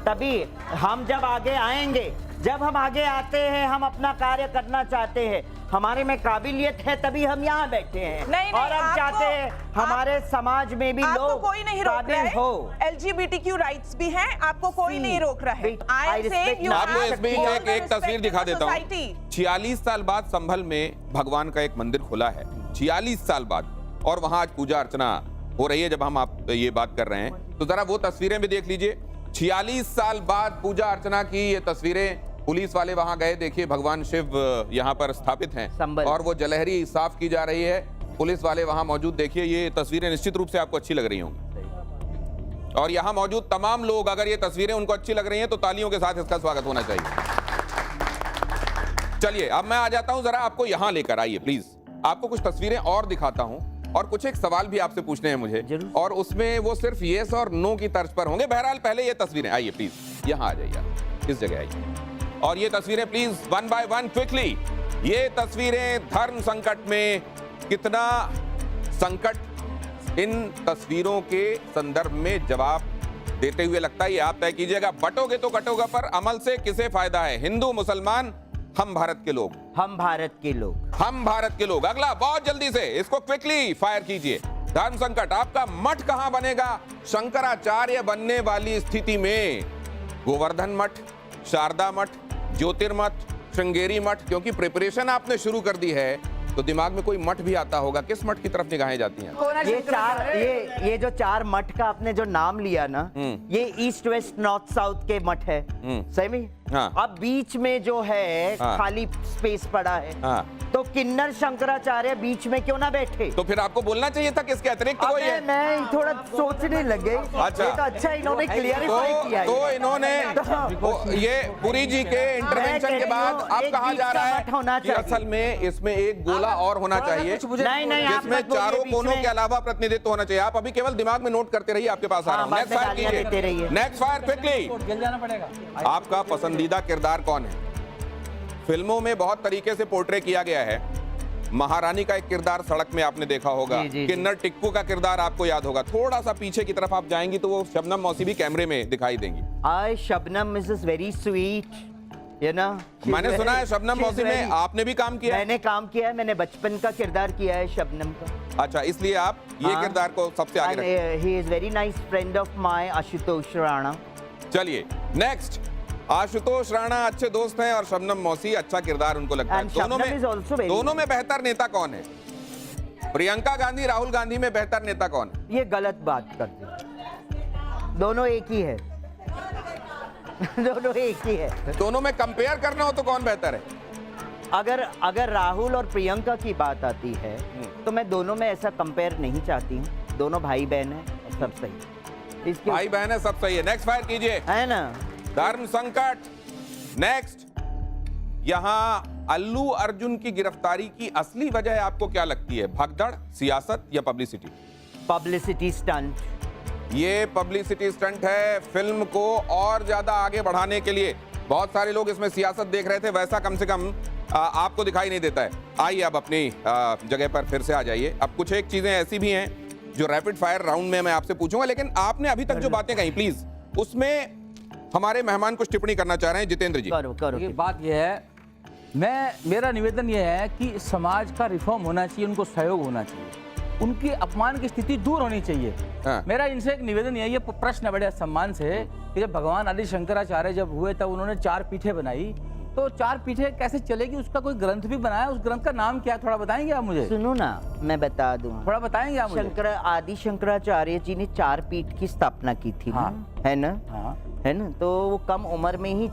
तभी हम जब आगे आएंगे, जब हम आगे आते हैं, हम अपना कार्य करना चाहते हैं, हमारे में काबिलियत है, तभी हम यहाँ बैठे हैं। नहीं, और हम आपको- चाहते हैं हमारे समाज में भी आपको लोग कोई नहीं रोक काबिल रहा हो। है। LGBTQ राइट्स भी हैं, आपको कोई नहीं रोक रहा है। I I am respect saying you आपको have इसमें all the एक तस्वीर respect दिखा in the देता हूँ। society। 46 साल बाद संभल में भगवान का एक मंदिर खुला है, 46 साल बाद, और वहां आज पूजा अर्चना हो रही है जब हम आप ये बात कर रहे हैं। तो जरा वो तस्वीरें भी देख लीजिए। 46 साल बाद पूजा अर्चना की ये तस्वीरें, पुलिस वाले वहां गए, देखिए भगवान शिव यहाँ पर स्थापित हैं और वो जलहरी साफ की जा रही है, पुलिस वाले वहां मौजूद। देखिए ये तस्वीरें निश्चित रूप से आपको अच्छी लग रही होंगी, और यहाँ मौजूद तमाम लोग, अगर ये तस्वीरें उनको अच्छी लग रही हैं तो तालियों के साथ इसका स्वागत होना चाहिए। चलिए अब मैं आ जाता हूं, जरा आपको यहां लेकर आइए प्लीज। आपको कुछ तस्वीरें और दिखाता हूं, और कुछ एक सवाल भी आपसे पूछने हैं मुझे, और उसमें वो सिर्फ येस और नो की तर्ज पर होंगे। बहरहाल पहले ये तस्वीरें, आइए प्लीज यहां आ जाइए, इस जगह आइए, और ये तस्वीरें प्लीज 1 by 1 क्विकली। ये तस्वीरें धर्म संकट में कितना संकट इन तस्वीरों के संदर्भ में जवाब देते हुए लगता है, ये आप तय कीजिएगा। बटोगे तो कटोगा, पर अमल से किसे फायदा है? हिंदू, मुसलमान, हम भारत के लोग। हम भारत के लोग। हम भारत के लोग। अगला बहुत जल्दी से इसको क्विकली फायर कीजिए। धर्म संकट, आपका मठ कहां बनेगा? शंकराचार्य बनने वाली स्थिति में गोवर्धन मठ, शारदा मठ, ज्योतिर्मठ, श्रृंगेरी मठ, क्योंकि प्रिपरेशन आपने शुरू कर दी है तो दिमाग में कोई मठ भी आता होगा। किस मठ की तरफ निगाहें जाती हैं? ये जो 4 मठ का आपने जो नाम लिया ना, ये ईस्ट वेस्ट नॉर्थ साउथ के मठ है, सही। हाँ। अब बीच में जो है खाली स्पेस पड़ा है, तो किन्नर शंकराचार्य बीच में क्यों ना बैठे? तो फिर आपको बोलना चाहिए था किसके अतिरिक्त कोई है। मैं थोड़ा सोचने लग गई। अच्छा, ये तो अच्छा इन्होंने क्लियरिफाई किया है। तो इन्होंने ये पुरी जी के इंटरवेंशन के बाद अब कहा जा रहा है कि असल में इसमें एक गोला और होना चाहिए, जिसमें चारों कोनों के अलावा प्रतिनिधित्व होना चाहिए। आप अभी केवल दिमाग में नोट करते रहिए, आपके पास आ रहा हूं। नेक्स्ट फायर कीजिए, नेक्स्ट फायर क्विकली। आपका पसंदीदा किरदार कौन है? फिल्मों में बहुत तरीके से पोर्ट्रे किया गया है। महारानी का एक किरदार सड़क में आपने देखा होगा, किन्नर टिक्कू का किरदार आपको याद होगा। थोड़ा सा पीछे की तरफ आप जाएंगी तो वो शबनम मौसी भी कैमरे में दिखाई देंगी। I Shabnam is very sweet, you know, मैंने सुना है शबनम मौसी में आपने भी काम किया है। मैंने काम किया है, मैंने बचपन का किरदार किया है शबनम का। अच्छा, इसलिए आप ये किरदार को सबसे आगे रखते। He is very nice friend of my Ashutosh Rana. चलिए नेक्स्ट, आशुतोष राणा अच्छे दोस्त हैं और शबनम मौसी अच्छा किरदार उनको लगता है। दोनों में बेहतर नेता कौन है? प्रियंका गांधी, राहुल गांधी में बेहतर नेता कौन है? ये गलत बात करते, दोनों एक ही है। दोनों एक ही है। दोनों में कंपेयर करना हो तो कौन बेहतर है? अगर राहुल और प्रियंका की बात आती है तो मैं दोनों में ऐसा कंपेयर नहीं चाहती हूँ। दोनों भाई बहन है, सब सही। भाई बहन है, सब सही है। नेक्स्ट फायर कीजिए, है ना। धर्म संकट। नेक्स्ट, यहां अल्लू अर्जुन की गिरफ्तारी की असली वजह आपको क्या लगती है? भगदड़, सियासत या पब्लिसिटी? Publicity stunt. ये पब्लिसिटी स्टंट है, फिल्म को और ज्यादा आगे बढ़ाने के लिए। बहुत सारे लोग इसमें सियासत देख रहे थे, वैसा कम से कम आपको दिखाई नहीं देता है। आइए अब अपनी जगह पर फिर से आ जाइए। अब कुछ एक चीजें ऐसी भी हैं जो रैपिड फायर राउंड में मैं आपसे पूछूंगा, लेकिन आपने अभी तक जो बातें कही प्लीज उसमें हमारे मेहमान कुछ टिप्पणी करना चाह रहे हैं। जितेंद्र जी, करो। ये बात ये है, मेरा निवेदन ये है कि समाज का रिफॉर्म होना चाहिए, उनको सहयोग होना चाहिए, उनकी अपमान की स्थिति दूर होनी चाहिए। हाँ। मेरा इनसे एक निवेदन ये प्रश्न है बड़े सम्मान से कि जब भगवान आदि शंकराचार्य जब हुए तब उन्होंने 4 पीठें बनाई, तो 4 पीठें कैसे चलेगी? उसका कोई ग्रंथ भी बनाया, उस ग्रंथ का नाम क्या है? थोड़ा बताएंगे आप मुझे? सुनो ना, मैं बता दूं। थोड़ा बताएंगे आप मुझे? आदि शंकराचार्य जी ने 4 पीठ की स्थापना की थी। हाँ। है ना? हाँ। है ना? तो वो कम उम्र में ही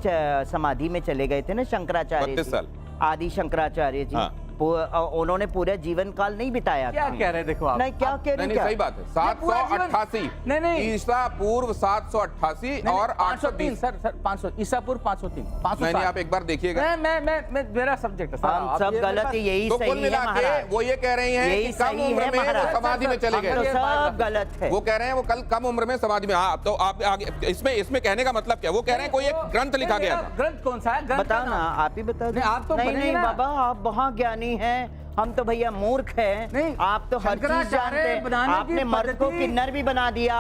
समाधि में चले गए थे ना शंकराचार्य 32 साल। आदि शंकराचार्य जी। हाँ। उन्होंने पूरा जीवन काल नहीं बिताया। क्या कह रहे देखो आप? नहीं, क्या कह रहे? नहीं, सही बात है। 788 नहीं ईसा पूर्व 788 और 503 सर 500 ईसा पूर्व 503 नहीं, आप एक बार देखिएगा। मैं मेरा सब्जेक्ट है सर। हम सब गलत है, यही तो सही कुल मिला के वो ये कह रहे हैं कि कम उम्र में वो समाधि में चले गए। सब गलत है। वो कह रहे हैं वो कल कम उम्र में समाधि में। हाँ, तो आप आगे इसमें कहने का मतलब क्या? वो कह रहे हैं कोई एक ग्रंथ लिखा गया था। ग्रंथ कौन सा है? बताओ ना, आप ही बता दो। आप तो नहीं बाबा, आप महाज्ञानी हैं, हम तो भैया मूर्ख हैं। नहीं, आप तो हर चीज जानते हैं। आपने मर्द को किन्नर भी बना दिया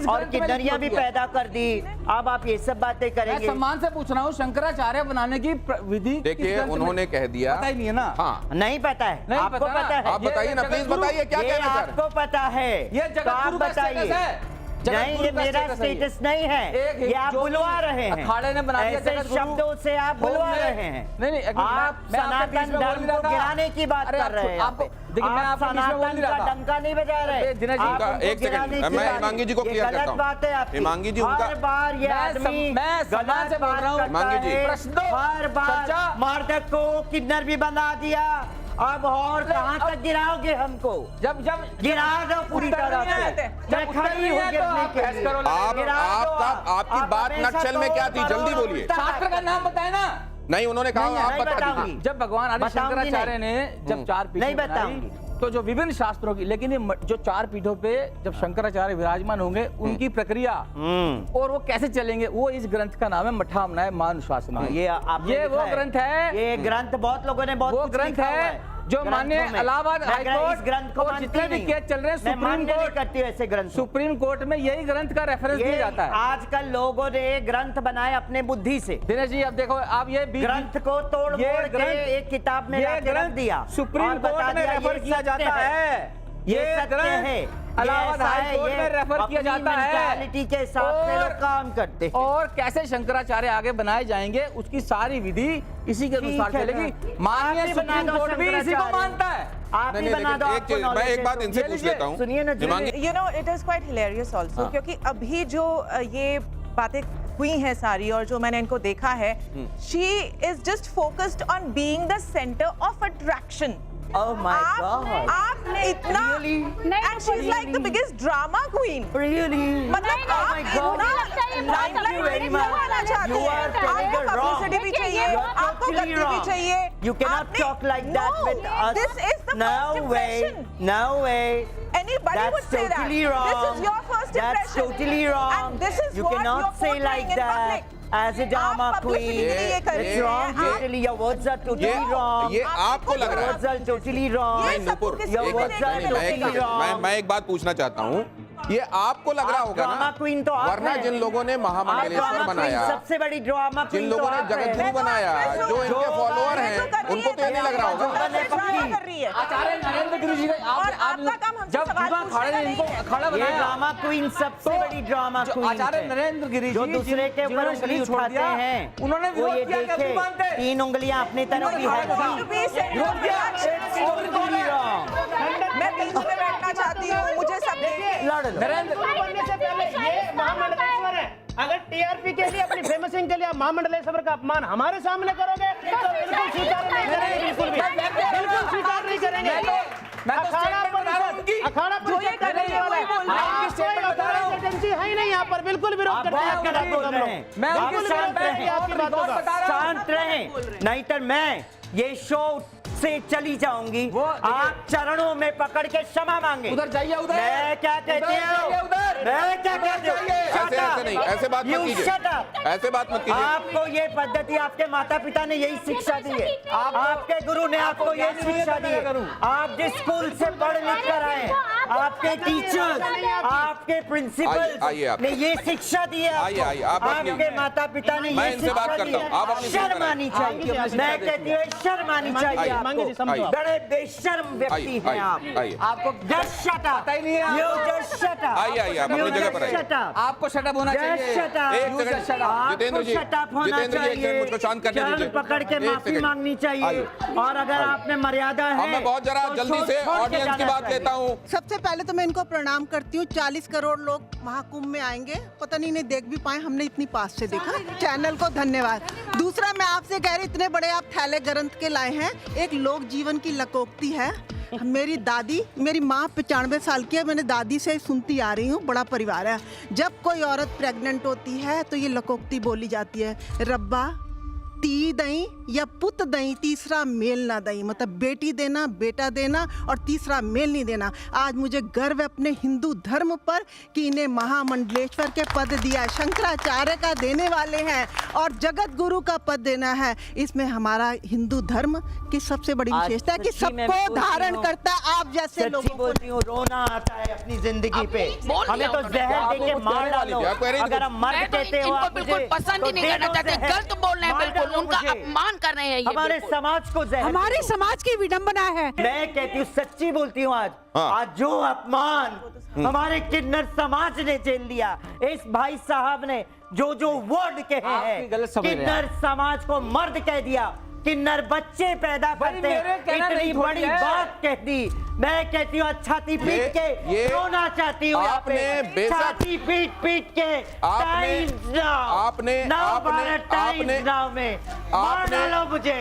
और किन्नरियां भी पैदा कर दी। अब आप ये सब बातें करेंगे? मैं सम्मान से पूछ रहा हूँ, शंकराचार्य बनाने की विधि देखिए, उन्होंने कह दिया पता ही नहीं है ना। हाँ, नहीं पता है। आपको पता है? आप बताइए ना प्लीज, बताइए क्या कहना चाह रहे हैं? आपको पता है ये जगत आप बताइए। नहीं, ये मेरा स्टेटस नहीं है, ये आप बुलवा रहे हैं, अखाड़े ने बना दिया ऐसे जगत गुरु। शब्दों से आप बुलवा रहे हैं। नहीं, आप सनातन धर्म को गिराने की बात कर रहे हैं। देखिए, मैं आप आपके बीच में बोल नहीं रहा सनातन था। का डंका नहीं बजा रहे। दिनेश जी, आप उनको एक सेकंड, गिराने की मैं बात- हिमांगी जी को ये क्लियर गलत करता हूं। बात है आपकी। हिमांगी जी, उनका- हर बार ये आदमी मैं सम्मान से बोल रहा हूं। हिमांगी जी, हर बार चर्चा- मर्द को किन्नर भी बना दिया, अब और कहां तक गिराओगे हमको? जब गिरा दो पूरी उत्तर तरह नहीं है, से। जब मैं उत्तर खड़ी नहीं हूँ है तो गिरने आप के बहस लिए। करो। गिरा दो आपकी आप बात हमेशा नक्शल में क्या थी? तो जल्दी करोड़ बोलिए। उल्टा शास्त्र का नाम बताए ना। नहीं, उन्होंने कहा नहीं, आप नहीं बता बताऊंगी। दीजिए। जब भगवान आदि बताऊंगी शंकराचार्य नहीं। ने जब चार पीठें नहीं बनाई, बताऊंगी। तो जो विभिन्न शास्त्रों की, लेकिन ये जो चार पीठों पे जब शंकराचार्य विराजमान होंगे, उनकी प्रक्रिया और वो कैसे चलेंगे, वो इस ग्रंथ का नाम है मठामनाय मानुशासना। ये आपने ये वो लिखा है। ग्रंथ है, ये ग्रंथ बहुत लोगों ने बहुत वो कुछ ग्रंथ लिखा हुआ है जो ग्रंथों माननीय में। इलाहाबाद मैं हाई कोर्ट इस ग्रंथ को और मानती जितने भी नहीं केस हूं। चल रहे हैं मैं सुप्रीम मान्य नहीं कोर्ट, करती हूं ऐसे ग्रंथ। सुप्रीम कोर्ट में यही ग्रंथ का रेफरेंस दिया जाता है। आजकल लोगों ने ग्रंथ बनाए अपने बुद्धि से, दिनेश जी, अब देखो, आप ये ग्रंथ को तोड़ ये मोड़ के ग्रंथ- एक किताब में ये ला के रख ग्रंथ दिया, सुप्रीम और बता कोर्ट में दिया रेफर ये किया सत्य जाता है। ये सत्य ग्रंथ है, इलाहाबाद हाई कोर्ट में रेफर किया जाता है। मेंटालिटी के हिसाब से और- लोग काम करते हैं। और कैसे शंकराचार्य आगे बनाए जाएंगे, उसकी सारी विधि इसी के अनुसार ठीक है चलेगी। ना। माननीय आप ही बना सुप्रीम दो कोर्ट भी इसी को शंकराचार्य। मानता है। आप नहीं, ही नहीं, बना दो, लेकिन एक आपको चीज मैं knowledge एक बात है इनसे तो। पूछ लीजिए, लेता हूँ। सुनिए ना जी। Himangi, you know it is quite hilarious also, क्योंकि अभी जो ये बातें हुई हैं सारी और जो मैंने इनको देखा है, she is just focused on being the centre of attraction. Oh my God. आपने इतना Really? And she is like the biggest drama queen. Really? मतलब आप इतना Thank you very much. You are telling the wrong. Publicity भी चाहिए, You are आपको totally गद्दी भी wrong. चाहिए। You cannot आपने- talk like that No, with us. This is the No first way. impression. No way. Anybody That's would say that. totally wrong. This is your first That's impression. totally wrong. And this is You what cannot you're say portraying like in that. public. As a drama आप publicity queen. के लिए ये कर रहे It's हैं। wrong. आप- Totally, your words are totally ये wrong. ये आपको लग रहा है। Words are totally wrong. ये नहीं, सबको नुपुर, किसी Your एक को बात- words are नहीं, मैं totally wrong. मैं एक बात पूछना चाहता हूँ, ये आपको लग रहा आप होगा drama ना, queen तो आप वरना हैं। जिन लोगों ने आप महामंडलेश्वर drama queen, बनाया, सबसे बड़ी ड्रामा जिन लोगों ने जगत गुरु बनाया, जो इनके फॉलोअर हैं, उनको तो ये नहीं लग रहा होगा। कर रही है। आचार्य नरेंद्र गिरी जी ने और आपका काम हमसे जब सवाल पूरा पूछने अखाड़े का ने इनको नहीं है। अखाड़ा ये बनाया, ड्रामा क्वीन सबसे बड़ी ड्रामा जो क्वीन आचार्य नरेंद्र गिरी जो जी दूसरे के ऊपर जिन्होंने उंगली शरीर छोड़ उठाते दिया, हैं, उन्होंने वो ये विरोध किया कि देखे अपनी मानते हैं। 3 उंगलियां अपनी तरफ भी है To be center विरोध of किया। attraction. Totally wrong. मैं बीच में बैठना चाहती हूँ, मुझे सब देखिए। लड़ लो। नरेंद्र बनने से पहले ये महामंडलेश्वर है। अगर टीआरपी के लिए, अपनी फेमसिंग के लिए आप महामंडलेश्वर का अपमान हमारे सामने करोगे तो बिल्कुल स्वीकार नहीं करेंगे, बिल्कुल भी बिल्कुल स्वीकार नहीं करेंगे। मैं तो अखाड़ा statement बता रहा हूं उनकी। अखाड़ा जो ये परिषद कर रही करने है, वाला है। वही बोल रही है। आप आपकी statement कोई बता रहा हूं। एजेंसी है ही नहीं यहाँ पर, बिल्कुल विरोध आप करते हैं। बहुत गलत बोल रहे हैं। मैं आप उनकी शांत statement रहें। आपकी बातों का। बता रहा हूं। शांत रहें, नहीं तो मैं ये शो से चली जाऊंगी। वो देखिए- आप चरणों में पकड़ के क्षमा मांगे। उधर जाइए, उधर। मैं क्या कहती उधर जाइए, हूँ? उधर। मैं क्या उधर कहती हूँ? जाइए। Shut ऐसे up. ऐसे नहीं, ऐसे बात मत You कीजिए, shut up. ऐसे बात मत कीजिए। आपको ये पद्धति आपके माता पिता ने यही शिक्षा दी है, आपके गुरु ने आपको ये शिक्षा दी है। आप जिस स्कूल से पढ़ लिख कर आए, आपके टीचर, आपके प्रिंसिपल आइए आप। ने ये शिक्षा दी है आइए, आइए, आप आपको। अपनी- आपके माता पिता ने मैं ये इनसे शिक्षा बात दी करता हूं, आप अपनी है। बात शर्म करें। आनी चाहिए। आपकी मैं कहती हूँ शर्म आनी चाहिए आइए। मांगे जी, समझो आपको। आप। बड़े बेशर्म व्यक्ति आइए, हैं आप। आइए, आइए। आपको Just shut up. पता ही नहीं है You आपको। just shut up. आइए, आइए, आप अपनी You जगह just पर आइए। shut up. आपको शटअप होना Just चाहिए। shut up. एक You second, just shut up. आपको जितेंद्र जी, shut up होना जितेंद्र जी, एक चाहिए। सेकंड मुझको शांत करने चरण दीजिए। पकड़ के एक माफी सेकंड। मांगनी चाहिए। आइए। और अगर आप में मर्यादा है अब मैं बहुत जरा तो जल्दी से छोड़ के ऑडियंस की जाना बात चाहिए। लेता हूँ। सबसे पहले तो मैं इनको प्रणाम करती हूँ। 40 करोड़ लोग महाकुंभ में आएंगे, पता नहीं इन्हें देख भी पाए, हमने इतनी पास से देखा। चैनल को धन्यवाद। दूसरा, मैं आपसे कह रही, इतने बड़े आप थैले ग्रंथ के लाए हैं। एक लोक जीवन की लकोक्ति है। मेरी दादी, मेरी माँ 95 साल की है, मैंने दादी से सुनती आ रही हूँ, बड़ा परिवार है। जब कोई औरत प्रेग्नेंट होती है तो ये लकोक्ति बोली जाती है, रब्बा ती दई या पुत दई, तीसरा मेल ना दई, मतलब बेटी देना, बेटा देना और तीसरा मेल नहीं देना। आज मुझे गर्व है अपने हिंदू धर्म पर कि इन्हें महामंडलेश्वर के पद दिया, शंकराचार्य का देने वाले हैं और जगत गुरु का पद देना है। इसमें हमारा हिंदू धर्म की सबसे बड़ी आज विशेषता है कि सच्ची में सबको बोलती धारण हूँ। करता है। आप जैसे सच्ची लोगों को बोलती हूँ, रोना आता है अपनी जिंदगी पे। हमें तो जहर आपको दे के कुछ मार कहने वाली डालो। थी, आप कह रही थी अगर कुछ। हम मर्द मैं तो कहते हो इनको आप बिल्कुल मुझे, पसंद ही तो नहीं दे करना दो चाहते। जहर। गलत बोल रहे हैं मार बिल्कुल। उनका अपमान कर रहे हैं ये हमारे बिल्कुल। समाज को जहर हमारे दे दो। समाज की विडंबना है। मैं कहती हूँ, सच्ची बोलती हूँ आज। हाँ। आज जो अपमान हमारे किन्नर समाज ने झेल लिया, इस भाई साहब ने जो जो वर्ड कहे आपकी गलत हैं, समझ रहे हैं किन्नर समाज को मर्द कह दिया, किन्नर बच्चे पैदा भाई करते, मेरे कहना इतनी नहीं थोड़ी बड़ी है। बात कह दी। मैं कहती हूँ छाती पीट के रोना चाहती हूँ यहाँ पे। आपने बेशक- छाती पीट पीट के आपने मार डालो मुझे,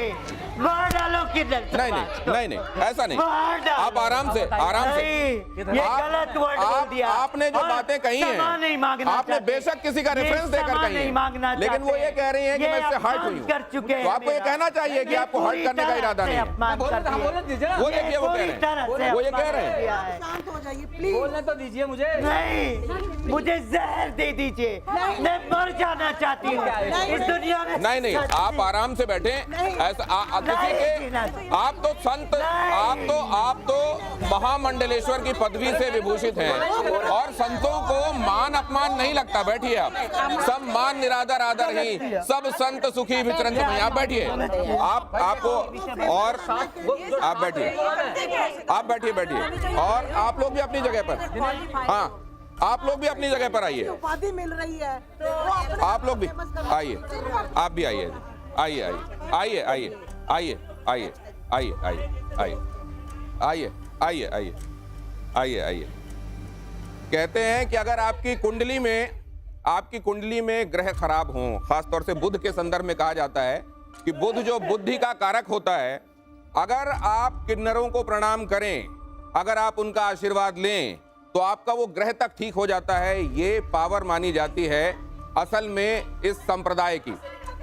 मार डालो किन्नर नहीं समाज को। नहीं नहीं नहीं, ऐसा नहीं। मार डालो। आप आराम से नहीं, ये गलत वर्ड बोल दिया। आपने जो और बातें कही क्षमा नहीं हैं, मांगना आपने चाहते। बेशक किसी का ये रेफरेंस देकर क्षमा कही नहीं है, मांगना लेकिन वो चाहते। ये कह रही हैं कि ये मैं इससे हर्ट अपमान हुई हूँ। कर चुके हैं तो आपको ये मेरा। कहना चाहिए कि ये आपको हर्ट पूरी करने का इरादा तरह नहीं से है। अपमान कर दिया। बोलने दीजिए ना। वो देखिए वो कह पूरी रहे तरह से हैं, वो ये अपमान कह रहे हैं। किया है। शांत हो जाइए प्लीज। बोलने तो दीजिए मुझे। नहीं, मुझे जहर दे दीजिए, मैं मर जाना चाहती हूँ इस दुनिया में। नहीं नहीं, आप आराम से बैठे। ऐसा किसी के, आप तो संत, आप तो महामंडलेश्वर की पदवी से विभूषित हैं और संतों को मान अपमान नहीं लगता। बैठिए आप। सब मान निरादर आदर ही, सब संत सुखी विचरण में। आप बैठिए। आपको और आप बैठिए और आप लोग भी अपनी जगह पर। हाँ, आप लोग भी अपनी जगह पर आइए। उपाधि मिल रही है, आप लोग भी आइए, आप भी आइए, आइए आइए आइए आइए आइए आइए आइए आइए आइए आइए आइए आइए। कहते हैं कि अगर आपकी कुंडली में ग्रह खराब हों, खासतौर से बुध के संदर्भ में कहा जाता है कि बुध जो बुद्धि का कारक होता है, अगर आप किन्नरों को प्रणाम करें, अगर आप उनका आशीर्वाद लें, तो आपका वो ग्रह तक ठीक हो जाता है। ये पावर मानी जाती है असल में इस संप्रदाय की।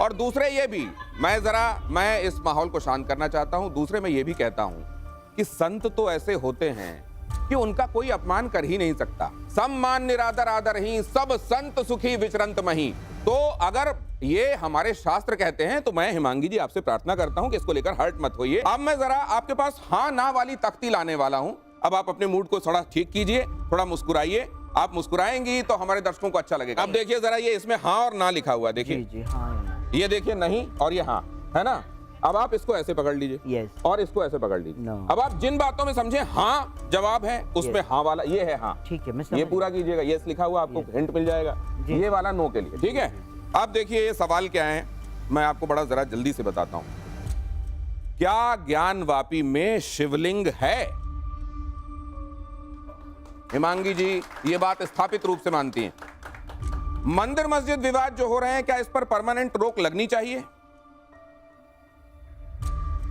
और दूसरे ये भी, मैं इस माहौल को शांत करना चाहता हूं। दूसरे मैं ये भी कहता हूं कि संत तो ऐसे होते हैं कि उनका कोई अपमान कर ही नहीं सकता। सम्मान निरादर आदर ही, सब संत सुखी विचरंत मही। तो अगर ये हमारे शास्त्र कहते हैं, तो मैं हिमांगी जी आपसे प्रार्थना करता हूं कि इसको लेकर हर्ट मत होइए। अब मैं जरा आपके पास हाँ ना वाली तख्ती लाने वाला हूं। अब आप अपने मूड को थोड़ा ठीक कीजिए, थोड़ा मुस्कुराइए। आप मुस्कुराएंगी तो हमारे दर्शकों को अच्छा लगेगा। अब देखिए जरा, ये इसमें हाँ और ना लिखा हुआ है, देखिए। जी हाँ। ये देखिए नहीं और ये हाँ, है ना। अब आप इसको ऐसे पकड़ लीजिए। Yes. और इसको ऐसे पकड़ लीजिए। No. अब आप जिन बातों में समझे हाँ जवाब है, उसमें हाँ वाला ये है हाँ। ठीक है, मैं ये समझ पूरा कीजिएगा। ये लिखा हुआ आपको हिंट मिल जाएगा। ये वाला नो के लिए, ठीक है। अब देखिए ये सवाल क्या है, मैं आपको बड़ा जरा जल्दी से बताता हूं। क्या ज्ञानवापी में शिवलिंग है? हिमांगी जी ये बात स्थापित रूप से मानती हैं। मंदिर मस्जिद विवाद जो हो रहे हैं, क्या इस पर परमानेंट रोक लगनी चाहिए?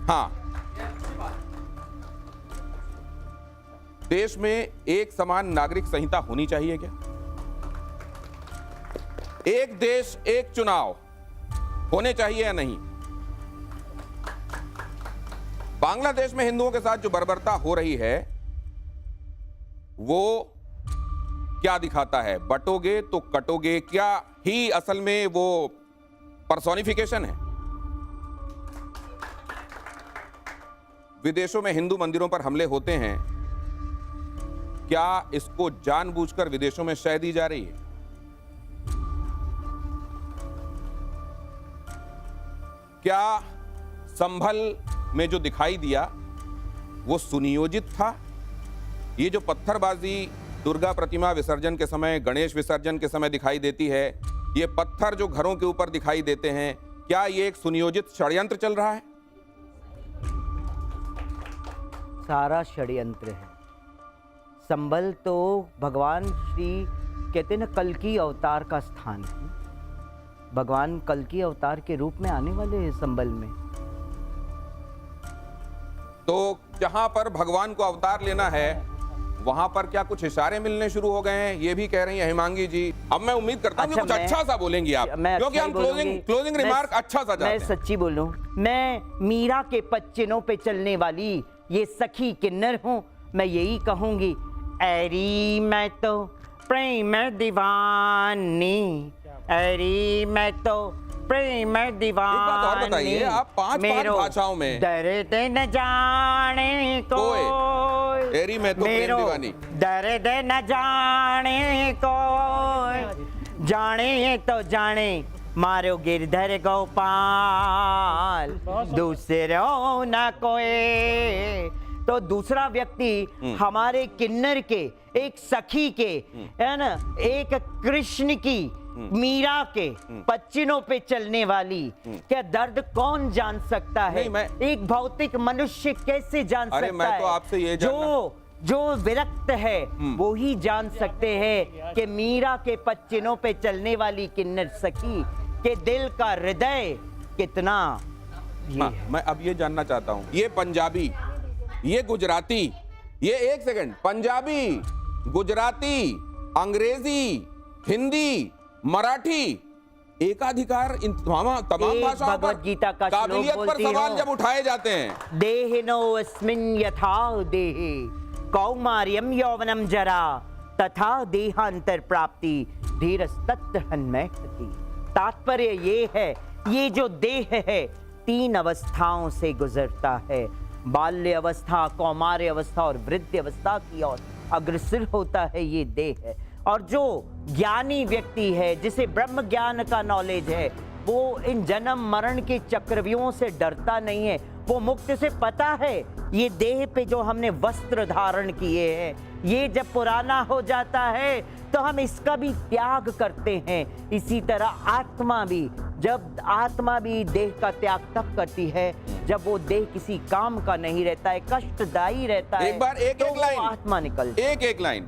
हाँ। देश में एक समान नागरिक संहिता होनी चाहिए क्या? एक देश एक चुनाव होने चाहिए या नहीं? बांग्लादेश में हिंदुओं के साथ जो बर्बरता हो रही है, वो क्या दिखाता है? बटोगे तो कटोगे, क्या ही असल में वो पर्सोनिफिकेशन है? विदेशों में हिंदू मंदिरों पर हमले होते हैं, क्या इसको जानबूझकर विदेशों में शय दी जा रही है? क्या संभल में जो दिखाई दिया वो सुनियोजित था? ये जो पत्थरबाजी दुर्गा प्रतिमा विसर्जन के समय, गणेश विसर्जन के समय दिखाई देती है, ये पत्थर जो घरों के ऊपर दिखाई देते हैं, क्या ये एक सुनियोजित षड्यंत्र चल रहा है? सारा षड्यंत्र है। संबल तो भगवान श्री कहते हैं ना, कल्कि अवतार का स्थान है। भगवान कल्कि अवतार के रूप में आने वाले हैं संबल में। तो जहां पर भगवान को अवतार लेना है, वहां पर क्या कुछ इशारे मिलने शुरू हो गए हैं? ये भी कह रही हैं हिमांगी जी। अब मैं उम्मीद करता हूं कि कुछ अच्छा सा बोलेंगी आप, क्योंकि हम क्लोजिंग रिमार्क अच्छा सा चाहते हैं। मैं सच्ची बोलूं, मैं मीरा के पच्चिनों पे चलने वाली ये सखी किन्नर हूं। मैं यही कहूंगी, ऐरी मैं तो प्रेम दीवानी, ऐरी मैं तो प्रेम दीवानी। एक बात और बताइए, आप पांच भाषाओं में दर्द न जाने को, ऐरी मैं तो प्रेम दीवानी, दर्द न जाने को, जाने तो जाने मारो गिरधर गोपाल दूसरों न कोई। तो दूसरा व्यक्ति हमारे किन्नर के, एक सखी के, है ना, एक कृष्ण की, मीरा के पच्चीनों पे चलने वाली क्या दर्द कौन जान सकता है? एक भौतिक मनुष्य कैसे जान सकता मैं है? तो आपसे ये जो विरक्त है वो ही जान सकते हैं कि मीरा के पच्चीनों पे चलने वाली किन्नर सखी के दिल का हृदय कितना मैं अब ये जानना चाहता हूँ, ये पंजाबी, ये गुजराती, ये एक सेकंड, पंजाबी, गुजराती, अंग्रेजी, हिंदी, मराठी, एकाधिकार इन तमाम भाषाओं पर गीता का काबिलियत पर सवाल जब उठाए जाते हैं। देहिनो अस्मिन् यथा देहे कौमार्यम यौवनम जरा तथा देहांतर प्राप्ति धीरस्तत्र हन्मयति। तात्पर्य ये है, ये जो देह है 3 अवस्थाओं से गुजरता है, बाल्य अवस्था, कौमार्य अवस्था और वृद्ध अवस्था की ओर अग्रसर होता है ये देह है। और जो ज्ञानी व्यक्ति है, जिसे ब्रह्म ज्ञान का नॉलेज है, वो इन जन्म मरण के चक्रव्यूहों से डरता नहीं है। वो मुक्त से पता है ये देह पे जो हमने वस्त्र धारण किए हैं, ये जब पुराना हो जाता है तो हम इसका भी त्याग करते हैं। इसी तरह आत्मा भी, जब आत्मा भी देह का त्याग तब करती है जब वो देह किसी काम का नहीं रहता है, कष्टदायी रहता है। एक बार एक लाइन आत्मा निकल एक लाइन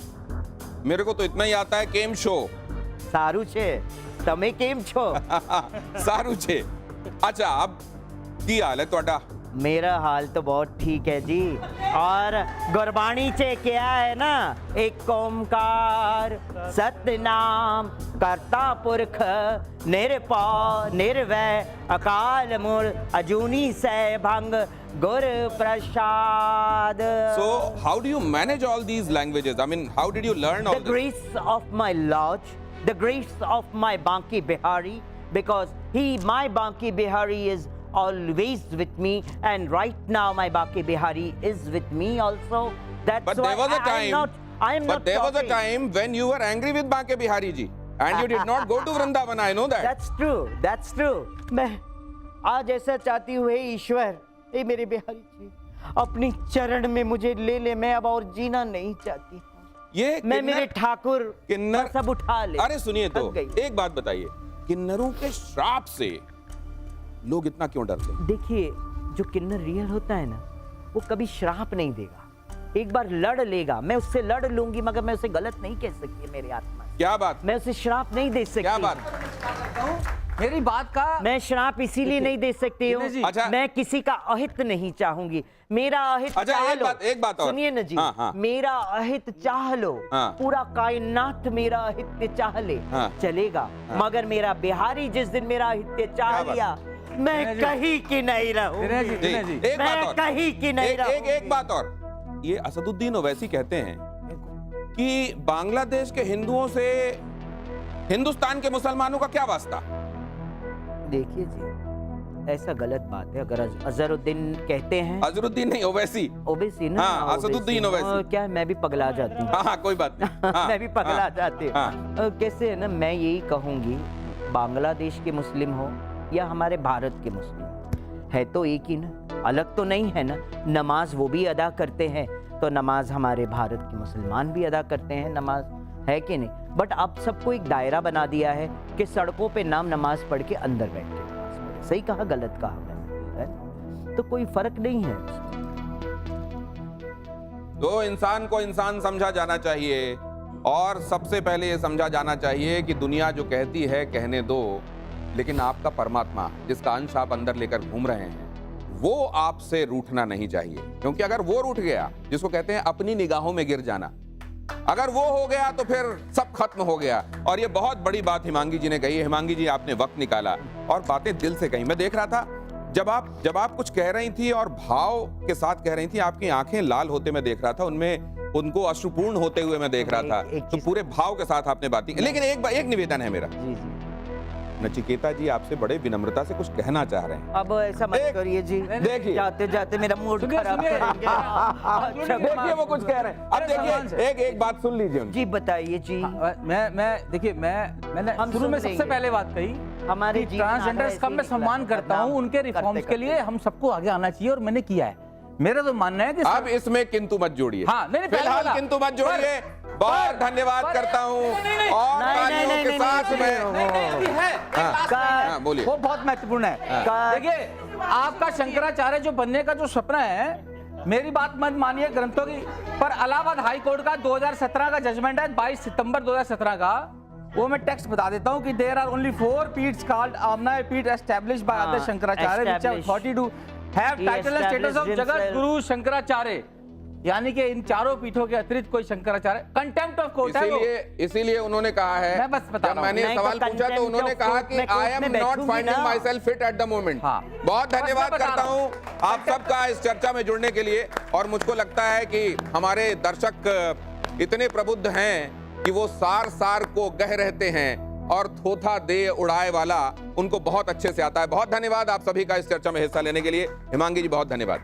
मेरे को तो इतना ही आता है, केम शो सारू छे, तमे केम छो? सारू छे। अच्छा, अब की हाल है तोड़ा? मेरा हाल तो बहुत ठीक है जी। और गुरबाणी चे क्या है ना, एक ओमकार सतनाम करता पुरख निरपौ निर्वै अकाल मूर्त अजूनी सैभंग गुर प्रसाद। So how do you manage all these languages? I mean, how did you learn all The this? grace of my Lord, the grace of my Banki Bihari, because my Banki Bihari is always with me, and right now my Banki Bihari is with me also. That's But why there was a time. I am not there was a talking. time when you were angry with Banke Bihari ji, and you did not go to Vrindavan. I know that. That's true. That's true. मैं आज ऐसा चाहती हूँ, हे ईश्वर, हे मेरे बिहारी जी, अपनी चरण में मुझे ले ले, मैं अब और जीना नहीं चाहती। ये मैं मेरे ठाकुर किन्नर सब उठा ले। अरे सुनिए तो, थक गई। एक बात बताइए, किन्नरों के श्राप से लोग इतना क्यों डरते हैं? देखिए, जो किन्नर रियल होता है ना, वो कभी श्राप नहीं देगा। एक बार लड़ लेगा, मैं उससे लड़ लूंगी, मगर मैं उसे गलत नहीं कह सकती मेरी आत्मा। क्या बात? मैं उसे श्राप नहीं दे सकती। क्या बात? मेरी बात का मैं श्राप इसीलिए नहीं दे सकती हूँ, अच्छा। मैं किसी का अहित नहीं चाहूंगी। मेरा अहित अच्छा, चाह एक लो। बात और सुनिए ना जी, हाँ, हाँ। मेरा अहित चाह लो, हाँ। पूरा कायनात मेरा अहित चाह ले, हाँ। चलेगा। मगर मेरा बिहारी जिस दिन मेरा अहित चाह लिया, मैं कहीं की नहीं रहूं। एक बात और, कहीं की नहीं रहूं। एक बात और, ये असदुद्दीन ओवैसी कहते हैं कि बांग्लादेश के हिंदुओं से हिंदुस्तान के मुसलमानों का क्या वास्ता? देखिए जी, ऐसा गलत बात है। अगर अजहरुद्दीन कहते हैं, अजहरुद्दीन नहीं, ओवैसी, ओवैसी ना, हाँ, असदुद्दीन ओवैसी। क्या है, मैं भी पगला जाती हूँ। हाँ, कोई बात नहीं। हाँ, मैं भी पगला हाँ, जाती हूँ। हाँ। कैसे है ना, मैं यही कहूंगी, बांग्लादेश के मुस्लिम हो या हमारे भारत के मुस्लिम, है तो एक ही ना, अलग तो नहीं है ना। नमाज वो भी अदा करते हैं, तो नमाज हमारे भारत के मुसलमान भी अदा करते हैं, नमाज, है कि नहीं? बट अब सबको एक दायरा बना दिया है कि सड़कों पे नाम नमाज पढ़ के अंदर बैठ के नमाज पढ़े। सही कहा, गलत कहा मैंने, है? तो कोई फर्क नहीं है। तो इंसान को इंसान समझा जाना चाहिए, और सबसे पहले ये समझा जाना चाहिए कि दुनिया जो कहती है कहने दो, लेकिन आपका परमात्मा जिसका अंश आप अंदर लेकर घूम रहे हैं, वो आपसे रूठना नहीं चाहिए। क्योंकि अगर वो रूठ गया, जिसको कहते हैं अपनी निगाहों में गिर जाना, अगर वो हो गया तो फिर सब खत्म हो गया। और ये बहुत बड़ी बात हिमांगी जी ने कही है। हिमांगी जी, आपने वक्त निकाला और बातें दिल से कही। मैं देख रहा था जब आप कुछ कह रही थी और भाव के साथ कह रही थी, आपकी आंखें लाल होते मैं देख रहा था, उनमें उनको अश्रुपूर्ण होते हुए मैं देख रहा था। तो पूरे भाव के साथ आपने बातें। लेकिन एक निवेदन है मेरा, नचिकेता जी आपसे बड़े विनम्रता से कुछ कहना चाह रहे हैं। अब ऐसा मत करिए जी, देखिए, जाते जाते मेरा मूड खराब करेंगे। देखिए वो कुछ कह रहे हैं। अब देखिए, एक बात सुन लीजिए उनकी। जी बताइए जी। मैं देखिए, मैंने शुरू में सबसे पहले बात कही हमारे कि जीवन आधार ट्रांसजेंडर्स ऐसे का ही मैं निकला सम्मान है, करता हूं, बदनाम उनके रिफॉर्म्स करते के लिए हम सबको आगे आना चाहिए और मैंने किया है। मेरा तो मानना है कि अब इसमें किंतु मत जोड़िए। हाँ, नहीं, पहले फिलहाल वाला। किंतु मत जोड़िए। बहुत धन्यवाद करता हूं और तालियों के साथ मैं हाँ, बोलिए। वो बहुत महत्वपूर्ण है। देखिए, आपका शंकराचार्य जो बनने का जो सपना है, मेरी बात मत मानिए ग्रंथों की, पर इलाहाबाद हाई कोर्ट का 2017 का जजमेंट है, 22 सितंबर 2017 का, वो मैं टेक्स्ट बता देता हूं कि there are only 4 peeths called Amnaya Peeth established by other Shankaracharya which have authority to have title and status of Jagat Guru Shankaracharya, यानी कि इन चारों पीठों के अतिरिक्त कोई शंकराचार्य कंटेम्प्ट ऑफ कोर्ट है वो। इसीलिए उन्होंने कहा है, मैं बस बता जब रहा हूं। मैंने नहीं, सवाल तो पूछा तो उन्होंने contempt कहा of कि court आई एम में नॉट बैठूंगी फाइंडिंग ना। My self fit at the moment. हाँ। बहुत बस धन्यवाद मैं बता करता रहा हूं हूं। आप सबका इस चर्चा में जुड़ने के लिए, और मुझको लगता है कि हमारे दर्शक इतने प्रबुद्ध हैं कि वो सार सार को गह रहते हैं और थोथा दे उड़ाए वाला उनको बहुत अच्छे से आता है। बहुत धन्यवाद आप सभी का इस चर्चा में हिस्सा लेने के लिए। हिमांगी जी, बहुत धन्यवाद।